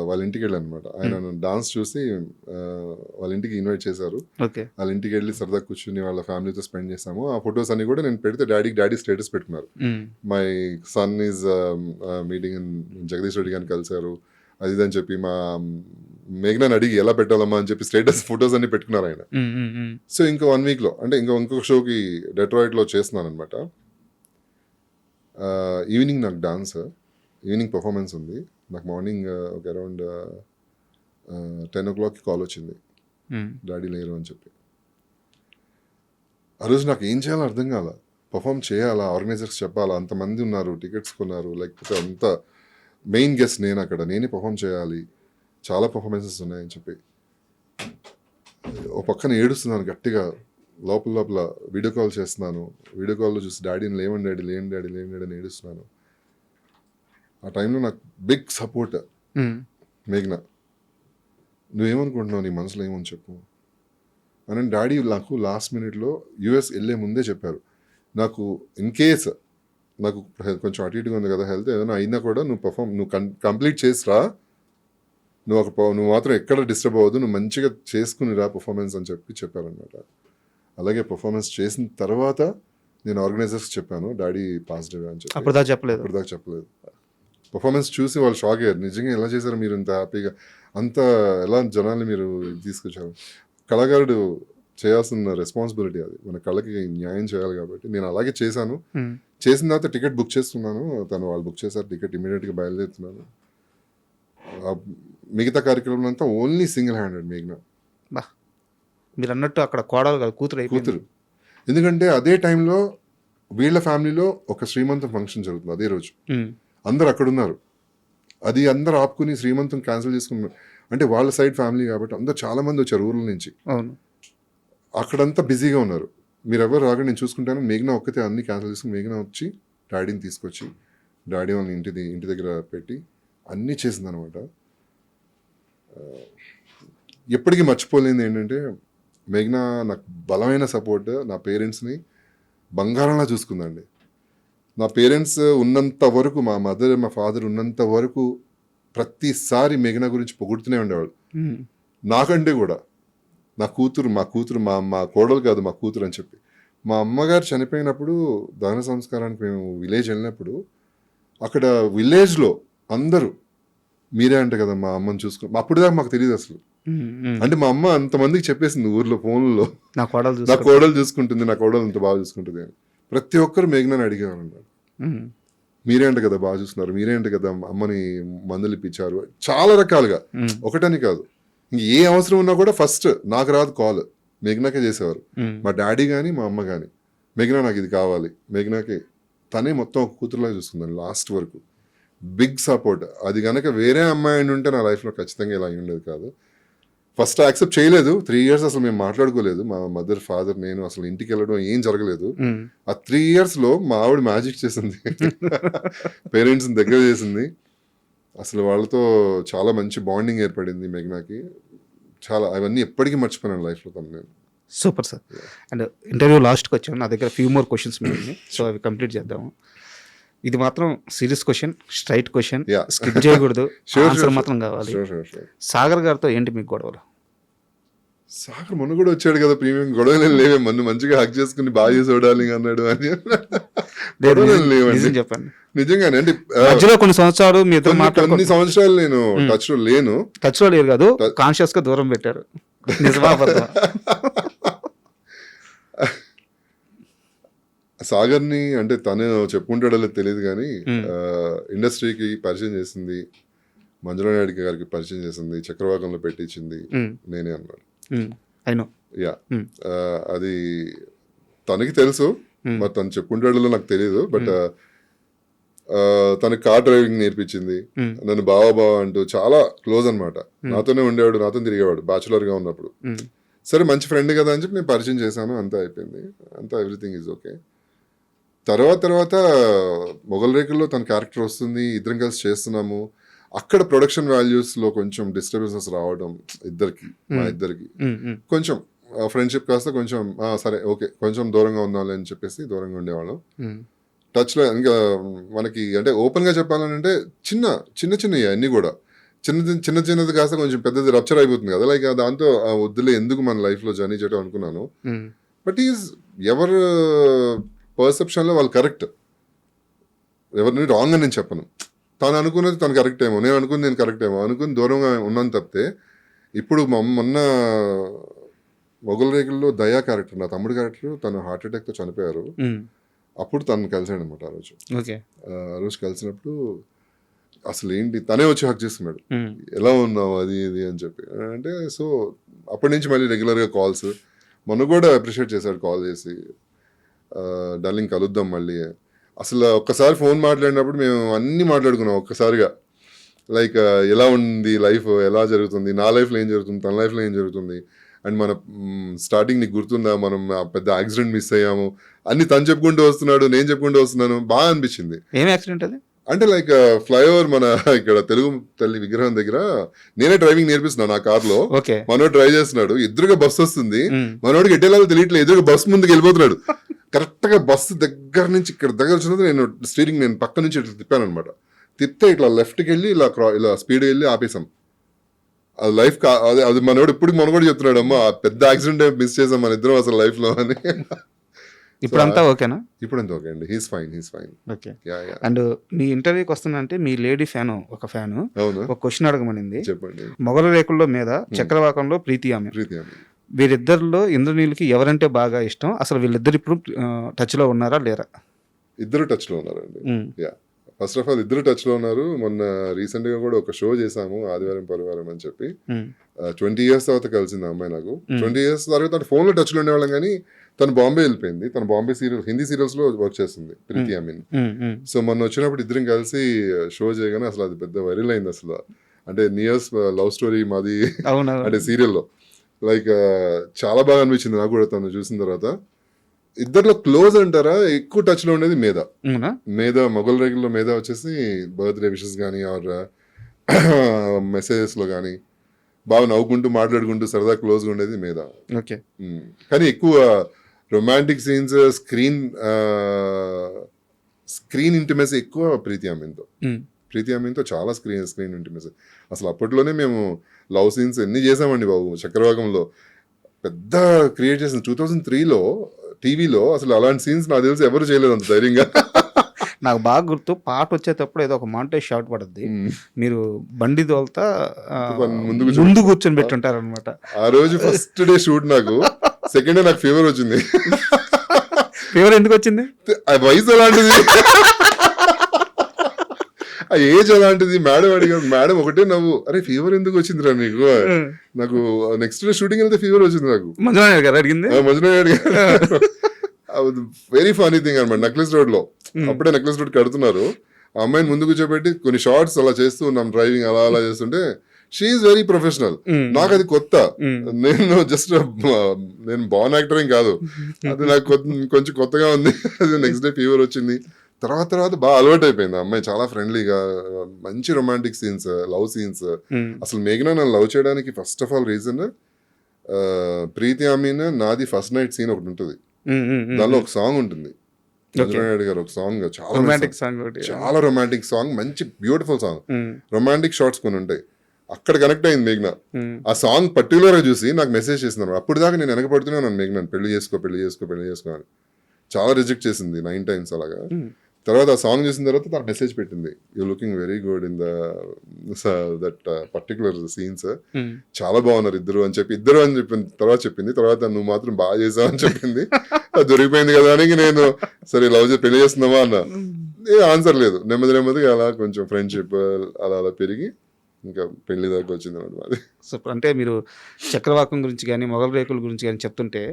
వాళ్ళ ఇంటికి వెళ్ళాను అనమాట. ఆయన డాన్స్ చూసి వాళ్ళ ఇంటికి ఇన్వైట్ చేశారు. వాళ్ళ ఇంటికి వెళ్ళి సరదా కూర్చుని వాళ్ళ ఫ్యామిలీతో స్పెండ్ చేసాము. ఆ ఫొటోస్ అన్ని కూడా నేను పెడితే డాడీ స్టేటస్ పెట్టుకున్నారు. My son is meeting Jagadish Reddy గారిని కలిశారు, అది ఇదని చెప్పి మా మేఘనాని అడిగి ఎలా పెట్టాలమ్మా అని చెప్పి స్టేటస్ ఫొటోస్ అన్ని పెట్టుకున్నారు ఆయన. సో ఇంకా 1 వీక్లో అంటే ఇంకొక షోకి డెట్రాయిట్లో చేస్తున్నాను అనమాట. ఈవినింగ్ నాకు ఈవినింగ్ పర్ఫార్మెన్స్ ఉంది. నాకు మార్నింగ్ ఒక అరౌండ్ 10 o'clock కాల్ వచ్చింది, డాడీ లేరు అని చెప్పి. ఆ రోజు నాకు ఏం చేయాలో అర్థం కాల. పర్ఫామ్ చేయాలా, ఆర్గనైజర్స్ చెప్పాలా, అంతమంది ఉన్నారు, టికెట్స్ కొన్నారు, లేకపోతే అంత మెయిన్ గెస్ట్ నేను, అక్కడ నేనే పర్ఫామ్ చేయాలి, చాలా పర్ఫార్మెన్సెస్ ఉన్నాయని చెప్పి ఒక పక్కన ఏడుస్తున్నాను గట్టిగా. లోపల వీడియో కాల్ చేస్తున్నాను. వీడియో కాల్లో చూసి డాడీని లేని డాడీ అని ఏడుస్తున్నాను. ఆ టైంలో నాకు బిగ్ సపోర్ట్ మేఘనా. నువ్వేమనుకుంటున్నావు, నీ మనసులో ఏమని చెప్పు అని డాడీ నాకు లాస్ట్ మినిట్లో యూఎస్ వెళ్ళే ముందే చెప్పారు. నాకు ఇన్ కేస్ నాకు కొంచెం అటు ఇటుగా ఉంది కదా హెల్త్, ఏదైనా అయినా కూడా నువ్వు కంప్లీట్ చేసిరా, నువ్వు మాత్రం ఎక్కడ డిస్టర్బ్ అవ్వద్దు, నువ్వు మంచిగా చేసుకునిరా పర్ఫార్మెన్స్ అని చెప్పారనమాట. అలాగే పర్ఫార్మెన్స్ చేసిన తర్వాత నేను ఆర్గనైజర్స్కి చెప్పాను డాడీ పాజిటివ్ అని చెప్పి. అప్పటిదాకా చెప్పలేదు. పర్ఫార్మెన్స్ చూసి వాళ్ళు షాక్ అయ్యారు. నిజంగా ఎలా చేశారు మీరు ఇంత హ్యాపీగా, అంత ఎలా జనాల్ని మీరు తీసుకొచ్చారు. కళాకారుడు చేయాల్సిన రెస్పాన్సిబిలిటీ అది, మన కళకి న్యాయం చేయాలి కాబట్టి నేను అలాగే చేశాను. చేసిన తర్వాత టికెట్ బుక్ చేస్తున్నాను, వాళ్ళు బుక్ చేశారు టికెట్, ఇమీడియట్గా బయలుదేరుతున్నాను. మిగతా కార్యక్రమం అంతా ఓన్లీ సింగిల్ హ్యాండెడ్ మేఘనా. మీరు అన్నట్టు అక్కడ కోడలు కాదు, కూతురు. ఎందుకంటే అదే టైంలో వీళ్ళ ఫ్యామిలీలో ఒక శ్రీమంతం ఫంక్షన్ జరుగుతుంది అదే రోజు. అందరు అక్కడ ఉన్నారు. అది అందరు ఆపుకుని శ్రీమంతం క్యాన్సిల్ చేసుకున్నారు. అంటే వాళ్ళ సైడ్ ఫ్యామిలీ కాబట్టి అందరు చాలా మంది వచ్చారు ఊర్ల నుంచి. అవును. అక్కడంతా బిజీగా ఉన్నారు. మీరు ఎవరు రాగా నేను చూసుకుంటాను. మేఘనా ఒక్కతే అన్ని క్యాన్సిల్ చేసుకుని మేఘనా వచ్చి డాడీని తీసుకొచ్చి డాడీ వాళ్ళని ఇంటి దగ్గర పెట్టి అన్నీ చేసింది అనమాట. ఎప్పటికీ మర్చిపోలేనిది ఏంటంటే మేఘనా నాకు బలమైన సపోర్ట్. నా పేరెంట్స్ని బంగారంలా చూసుకుందండి. నా పేరెంట్స్ ఉన్నంత వరకు, మా మదర్ మా ఫాదర్ ఉన్నంత వరకు ప్రతిసారి మేఘనా గురించి పొగుడుతూనే ఉండేవాళ్ళు. నాకంటే కూడా మా కూతురు మా కోడలు కాదు, మా కూతురు అని చెప్పి. మా అమ్మగారు చనిపోయినప్పుడు దహన సంస్కారానికి మేము విలేజ్ వెళ్ళినప్పుడు అక్కడ విలేజ్లో అందరూ మీరే అంట కదా మా అమ్మని చూసుకుని. అప్పుడు దాకా మాకు తెలియదు అసలు. అంటే మా అమ్మ అంతమందికి చెప్పేసింది ఊర్లో ఫోన్లో, నా కోడలు చూసుకుంటుంది, నా కోడలు అంత బాగా చూసుకుంటుంది అని. ప్రతి ఒక్కరు మేఘనాని అడిగేవారు అన్నారు, మీరే అంట కదా బాగా చూస్తున్నారు, మీరే అంట కదా అమ్మని మందులు ఇప్పించారు. చాలా రకాలుగా, ఒకటని కాదు. ఏ అవసరం ఉన్నా కూడా ఫస్ట్ నాకు రాదు కాల్, మేఘనాకే చేసేవారు. మా డాడీ కానీ మా అమ్మ కానీ, మేఘనా నాకు ఇది కావాలి, మేఘనాకి తనే మొత్తం ఒక కూతురులాగా చూసుకుందాను లాస్ట్ వరకు. Big support. అది కనుక వేరే అమ్మాయి ఉంటే నా లైఫ్లో ఖచ్చితంగా ఇలా అయి ఉండేది కాదు. ఫస్ట్ యాక్సెప్ట్ చేయలేదు. 3 years అసలు మేము మాట్లాడుకోలేదు. మా మదర్ ఫాదర్ నేను అసలు ఇంటికి వెళ్ళడం ఏం జరగలేదు. ఆ 3 yearsలో మా ఆవిడ మ్యాజిక్ చేసింది, పేరెంట్స్ని దగ్గర చేసింది. అసలు వాళ్ళతో చాలా మంచి బాండింగ్ ఏర్పడింది మేఘనాకి. చాలా అవన్నీ ఎప్పటికీ మర్చిపోయాను లైఫ్లో తను నేను. Super sir. అండ్ ఇంటర్వ్యూ లాస్ట్కి వచ్చాను, నా దగ్గర ఫ్యూ మోర్ క్వశ్చన్స్ ఉన్నాయి, సో అవి కంప్లీట్ చేద్దాము. ఇది మాత్రం serious question, straight question, skip చేయకూడదు, ఆన్సర్ మాత్రం కావాలి. సాగర్ గారితో ఏంటి మీకు గొడవలు? సాగర్ మొన్న కూడా వచ్చాడు కదా ప్రీమియం. గొడవలు లేవే, మొన్న మంచిగా హక్ చేసుకుని బాగా చేసి చూడాలి అన్నాడు అని. చెప్పండి నిజంగానే. అంటే మధ్యలో కొన్ని సంవత్సరాలు మీతో కొన్ని సంవత్సరాలు నేను టచ్ లో లేను. టచ్ లో లేరు కాదు, కాన్షియస్ గా దూరం పెట్టారు. నిజమా? సాగర్ని అంటే తను చెప్పుకుంటాడో తెలియదు కానీ ఇండస్ట్రీకి పరిచయం చేసింది, మంజులా నాయుడు గారికి పరిచయం చేసింది, చక్రవాకంలో పెట్టించింది నేనే అన్నాడు. యా, అది తనకి తెలుసు, మరి తను చెప్పుకుంటాడో నాకు తెలియదు. బట్ తనకి కార్ డ్రైవింగ్ నేర్పించింది, నన్ను బావా అంటూ చాలా క్లోజ్ అనమాట. నాతోనే ఉండేవాడు, నాతో తిరిగేవాడు బ్యాచులర్ గా ఉన్నప్పుడు. సరే మంచి ఫ్రెండ్ కదా అని చెప్పి నేను పరిచయం చేశాను, అంతా అయిపోయింది, అంతా ఎవ్రీథింగ్ ఈజ్ ఓకే. తర్వాత మొగల్ రేకుల్లో తన క్యారెక్టర్ వస్తుంది, ఇద్దరం కలిసి చేస్తున్నాము. అక్కడ ప్రొడక్షన్ వాల్యూస్లో కొంచెం డిస్టర్బెన్సెస్ రావడం మా ఇద్దరికి కొంచెం ఫ్రెండ్షిప్ కాస్త కొంచెం సరే ఓకే కొంచెం దూరంగా ఉందాలి అని చెప్పేసి దూరంగా ఉండేవాళ్ళం. టచ్లో ఇంకా మనకి అంటే ఓపెన్గా చెప్పాలంటే చిన్నవి అన్నీ కూడా చిన్నది కాస్త కొంచెం పెద్దది రప్చర్ అయిపోతుంది కదా. లైక్ దాంతో వద్దులే ఎందుకు మన లైఫ్లో జర్నీ చేయడం అనుకున్నాను. బట్ ఎవరు పర్సెప్షన్లో వాళ్ళు కరెక్ట్, ఎవరిని రాంగ్ అని నేను చెప్పను. తను అనుకున్నది తను కరెక్ట్ ఏమో, నేను అనుకున్నది నేను కరెక్ట్ ఏమో అనుకుని దూరంగా ఉన్నాను తప్పితే. ఇప్పుడు మొన్న మొగల్ రేకుల్లో దయా క్యారెక్టర్, నా తమ్ముడు క్యారెక్టర్, తను హార్ట్ అటాక్తో చనిపోయారు. అప్పుడు తను కలిసాడు అనమాట ఆ రోజు. ఆ రోజు కలిసినప్పుడు అసలు ఏంటి తనే వచ్చి హక్ చేసుకున్నాడు, ఎలా ఉన్నావు అది ఇది అని చెప్పి. అంటే సో అప్పటి నుంచి మళ్ళీ రెగ్యులర్గా కాల్స్. మొన్న కూడా అప్రిషియేట్ చేశాడు కాల్ చేసి, డార్లింగ్ కలుద్దాం మళ్ళీ. అసలు ఒక్కసారి ఫోన్ మాట్లాడినప్పుడు మేము అన్నీ మాట్లాడుకున్నాం ఒక్కసారిగా. లైక్ ఎలా ఉంది లైఫ్, ఎలా జరుగుతుంది, నా లైఫ్లో ఏం జరుగుతుంది, తన లైఫ్లో ఏం జరుగుతుంది, అండ్ మన స్టార్టింగ్ నీకు గుర్తుందా మనం పెద్ద యాక్సిడెంట్ మిస్ అయ్యాము అన్ని తను చెప్పుకుంటూ వస్తున్నాడు, నేను చెప్పుకుంటూ వస్తున్నాను. బాగా అనిపించింది. ఏం యాక్సిడెంట్ అది? అంటే లైక్ ఫ్లైఓవర్ మన ఇక్కడ తెలుగు తల్లి విగ్రహం దగ్గర నేనే డ్రైవింగ్ నేర్పిస్తున్నాను ఆ కార్లో, మనోడు డ్రైవ్ చేస్తున్నాడు, ఎదురుగా బస్సు వస్తుంది, మనోడికి ఎట్టేలాగో తెలియట్లేదు, ఎదురుగా బస్సు ముందుకు వెళ్ళిపోతున్నాడు. కరెక్ట్ గా బస్సు దగ్గర నుంచి ఇక్కడ దగ్గర వచ్చినది నేను స్టీరింగ్ నేను పక్క నుంచి ఇట్లా తిప్పాను అనమాట. తిప్పితే ఇట్లా లెఫ్ట్కి వెళ్ళి ఇలా స్పీడ్ వెళ్ళి ఆపేసాం. అది లైఫ్ అది మనోడు ఇప్పుడు మన కూడా చెప్తున్నాడు, అమ్మా పెద్ద యాక్సిడెంట్ మిస్ చేసాం మన ఇద్దరం అసలు లైఫ్ లో అని. ఇప్పుడంతా ఓకేనా? ఇప్పుడంతా ఓకే అండి, హీస్ ఫైన్. ఓకే. అండ్ మీ ఇంటర్వ్యూకి వస్తుందంటే మీ లేడీ ఫ్యాన్ ఒక క్వశ్చన్ అడగమనింది. చెప్పండి. మొగల రేకుల్లో మీద చక్రవాకంలో ప్రీతి ఆమె, వీరిద్దరిలో ఇంద్రనీల్కి ఎవరంటే బాగా ఇష్టం? అసలు వీళ్ళిద్దరు ఇప్పుడు టచ్ లో ఉన్నారా లేరా? ఇద్దరు టచ్ లో ఉన్నారండి. ఫస్ట్ ఆఫ్ ఆల్ ఇద్దరు టచ్ లో ఉన్నారు. మొన్న రీసెంట్ గా కూడా ఒక షో చేసాము, ఆదివారం పరివారం అని చెప్పి. 20 years తర్వాత కలిసింది ఆ అమ్మాయి నాకు. 20 years తర్వాత ఫోన్ లో టచ్ లో ఉండేవాళ్ళం, కానీ తను బాంబే వెళ్ళిపోయింది. తను బాంబే హిందీ సీరియల్స్ లో వర్క్ చేస్తుంది, ప్రీతి అమీన్. సో మొన్న వచ్చినప్పుడు ఇద్దరం కలిసి షో చేయగానే అసలు అది పెద్ద వైరల్ అయింది అసలు. అంటే నియర్స్ లవ్ స్టోరీ మాది అంటే సీరియల్లో లైక్ చాలా బాగా అనిపించింది నాకు కూడా తను చూసిన తర్వాత. ఇద్దరిలో క్లోజ్ అంటారా, ఎక్కువ టచ్ లో ఉండేది మేధ మొగల్ రేకుల్లో మేధ వచ్చేసి బర్త్డే విషెస్ కానీ ఆర్ మెసేజెస్ లో కానీ బాగా నవ్వుకుంటూ మాట్లాడుకుంటూ సరదా క్లోజ్ గా ఉండేది మేధ. కానీ ఎక్కువ రొమాంటిక్ సీన్స్, స్క్రీన్ ఇంటిమేసీ ఎక్కువ ప్రీతి అమీన్తో చాలా స్క్రీన్ ఇంటిమేసీ. అసలు అప్పట్లోనే మేము లవ్ సీన్స్ ఎన్ని చేసామండి బాబు. చక్రవాకంలో పెద్ద క్రియేట్ చేసిన 2003లో టీవీలో. అసలు అలాంటి సీన్స్ నాకు తెలిసి ఎవరు చేయలేదు అంత ధైర్యంగా. నాకు బాగా గుర్తు, పాట వచ్చేటప్పుడు ఏదో ఒక మాంటేజ్ షాట్ పడుద్ది, మీరు బండి దోల్తా ముందు కూర్చొని పెట్టుంటారు అనమాట. ఆ రోజు ఫస్ట్ డే షూట్, నాకు సెకండ్ డే నాకు ఫీవర్ వచ్చింది. ఫీవర్ ఎందుకు వచ్చింది? ఆ వయసు అలాంటిది, ఆ ఏజ్ అలాంటిది. మేడం అడిగారు, మేడం ఒకటే నవ్వు, అరే ఫీవర్ ఎందుకు వచ్చిందిరా నీకు? నాకు నెక్స్ట్ డే షూటింగ్ వెళ్తే ఫీవర్ వచ్చింది నాకు. మంజునాథ్ గారు అడిగింది. వెరీ ఫనీ థింగ్ అనమాట. నెక్లెస్ రోడ్ లో అప్పుడే నెక్లెస్ రోడ్ కడుతున్నారు. ఆ అమ్మాయిని ముందు కూర్చోబెట్టి కొన్ని షార్ట్స్ అలా చేస్తూ ఉన్నాం, డ్రైవింగ్ అలా చేస్తుంటే షీఈస్ వెరీ ప్రొఫెషనల్. నాకు అది కొత్త. నేను జస్ట్ నేను బాన్ యాక్టర్ ఏం కాదు, అది నాకు కొంచెం కొత్తగా ఉంది. నెక్స్ట్ డే ఫీవర్ వచ్చింది. తర్వాత బాగా అలవాటు అయిపోయింది. ఆ అమ్మాయి చాలా ఫ్రెండ్లీగా, మంచి రొమాంటిక్ సీన్స్, లవ్ సీన్స్. అసలు మేఘనా నన్ను లవ్ చేయడానికి ఫస్ట్ ఆఫ్ ఆల్ రీజన్ ప్రీతి అమీన్ నాది ఫస్ట్ నైట్ సీన్ ఒకటి ఉంటుంది. దానిలో ఒక సాంగ్ ఉంటుంది, చంద్రనాయుడు గారు ఒక సాంగ్, చాలా రొమాంటిక్ సాంగ్, మంచి బ్యూటిఫుల్ సాంగ్. రొమాంటిక్ షార్ట్స్ కొన్ని ఉంటాయి. అక్కడ కనెక్ట్ అయింది మేఘ్నా. ఆ సాంగ్ పర్టికులర్ గా చూసి నాకు మెసేజ్ చేసింది. అప్పుడు దాకా నేను వెనకపడుతున్నాను మేఘ్నాను, పెళ్లి చేసుకో అని. చాలా రిజెక్ట్ చేసింది 9 times అలాగా. తర్వాత ఆ సాంగ్ చూసిన తర్వాత తన మెసేజ్ పెట్టింది, you looking very good in that particular scenes, చాలా బాగున్నారు ఇద్దరు అని చెప్పిన తర్వాత చెప్పింది. తర్వాత నువ్వు మాత్రం బాగా చేసావు అని చెప్పింది. అది దొరికిపోయింది కదా అని నేను సరే పెళ్లి చేస్తున్నావా అన్న. ఆన్సర్ లేదు. నెమ్మదిగా అలా కొంచెం ఫ్రెండ్షిప్ అలా పెరిగి ఇంకా పెళ్లి దాకా వచ్చింది అన్నమాట మాది. సో అంటే మీరు చక్రవాకం గురించి కానీ మొగల్ రేకుల గురించి కానీ చెప్తుంటే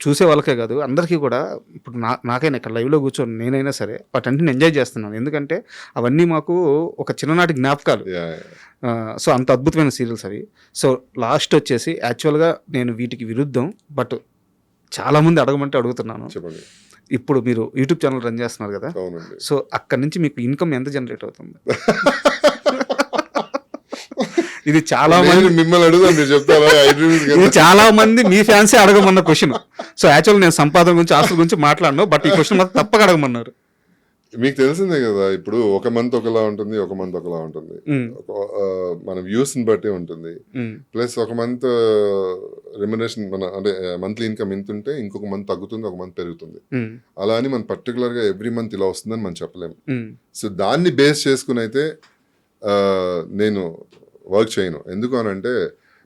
చూసే వాళ్ళకే కాదు అందరికీ కూడా, ఇప్పుడు నాకైనా ఇక్కడ లైవ్లో కూర్చొని నేనైనా సరే వాటన్నిటిని ఎంజాయ్ చేస్తున్నాను. ఎందుకంటే అవన్నీ మాకు ఒక చిన్ననాటి జ్ఞాపకాలు. సో అంత అద్భుతమైన సీరియల్స్ అవి. సో లాస్ట్ వచ్చేసి యాక్చువల్గా నేను వీటికి విరుద్ధం, బట్ చాలామంది అడగమంటే అడుగుతున్నాను. చెప్పండి. ఇప్పుడు మీరు యూట్యూబ్ ఛానల్ రన్ చేస్తున్నారు కదా, సో అక్కడ నుంచి మీకు ఇన్కమ్ ఎంత జనరేట్ అవుతుంది? ఇది చాలా మంది మిమ్మల్ని అడుగుతాను, మీరు చెప్తారా? ఇది చాలా మంది మీ ఫ్యాన్సే అడగమన్న క్వశ్చన్. సో యాక్చువల్ నేను సంపాదన గురించి, ఆస్తుల గురించి మాట్లాడను, బట్ ఈ క్వశ్చన్ మాత్రం తప్పక అడగమన్నారు. మీకు తెలిసిందే కదా, ఇప్పుడు ఒక మంత్ ఒకలా ఉంటుంది, ఒక మంత్ ఒకలా ఉంటుంది. మన వ్యూస్ ని బట్టి ఉంటుంది. ప్లస్ ఒక మంత్ రెమ్యునరేషన్ అంటే మంత్లీ ఇన్కమ్ ఇంత ఉంటే ఇంకొక మంత్ తగ్గుతుంది, ఒక మంత్ పెరుగుతుంది. అలా అని మనం పర్టికులర్ గా ఎవ్రీ మంత్ ఇలా వస్తుందని మనం చెప్పలేము. సో దాన్ని బేస్ చేసుకుని అయితే నేను వర్క్ చేయను. ఎందుకు అని అంటే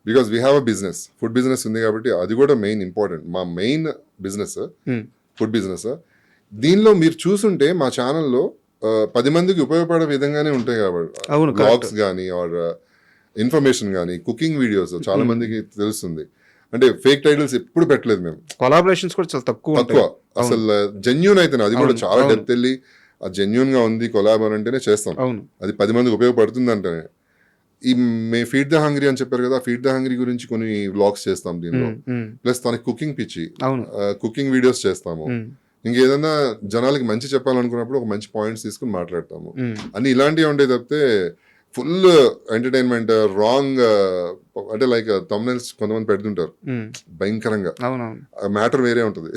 because we have a business, food business ఉంది కాబట్టి అది కూడా మెయిన్ ఇంపార్టెంట్. మా మెయిన్ బిజినెస్ ఫుడ్ బిజినెస్. దీనిలో మీరు చూసుంటే మా ఛానల్లో 10 మందికి ఉపయోగపడే విధంగానే ఉంటాయి కాబట్టి, బ్లాగ్స్ కానీ ఆర్ ఇన్ఫర్మేషన్ కానీ, కుకింగ్ వీడియోస్ చాలా మందికి తెలుస్తుంది. అంటే ఫేక్ టైటిల్స్ ఎప్పుడు పెట్టలేదు మేము. కొలాబరేషన్స్ కూడా చాలా తక్కువ. అసలు జెన్యూన్ అయితేనే, అది కూడా చాలా డెప్త్ వెళ్ళి అది జెన్యూన్ గా ఉంది కొలాబ్ అని అంటేనే చేస్తాం. అది 10 మందికి ఉపయోగపడుతుంది అంటేనే. ఈ ఫీడ్ ద హంగ్రీ అని చెప్పారు కదా, ఫీడ్ ద హంగ్రీ గురించి కొన్ని వ్లాగ్స్ చేస్తాం దీనిలో. ప్లస్ తనకి కుకింగ్ పిచ్చి, కుకింగ్ వీడియోస్ చేస్తాము. ఇంకేదైనా జనాలకి మంచి చెప్పాలనుకున్నప్పుడు ఒక మంచి పాయింట్స్ తీసుకుని మాట్లాడతాము. అన్ని ఇలాంటివి ఉంటాయి తప్పితే ఫుల్ ఎంటర్టైన్మెంట్ రాంగ్ అంటే లైక్ థంబ్నెయిల్స్ కొంతమంది పెడుతుంటారు భయంకరంగా, మ్యాటర్ వేరే ఉంటుంది.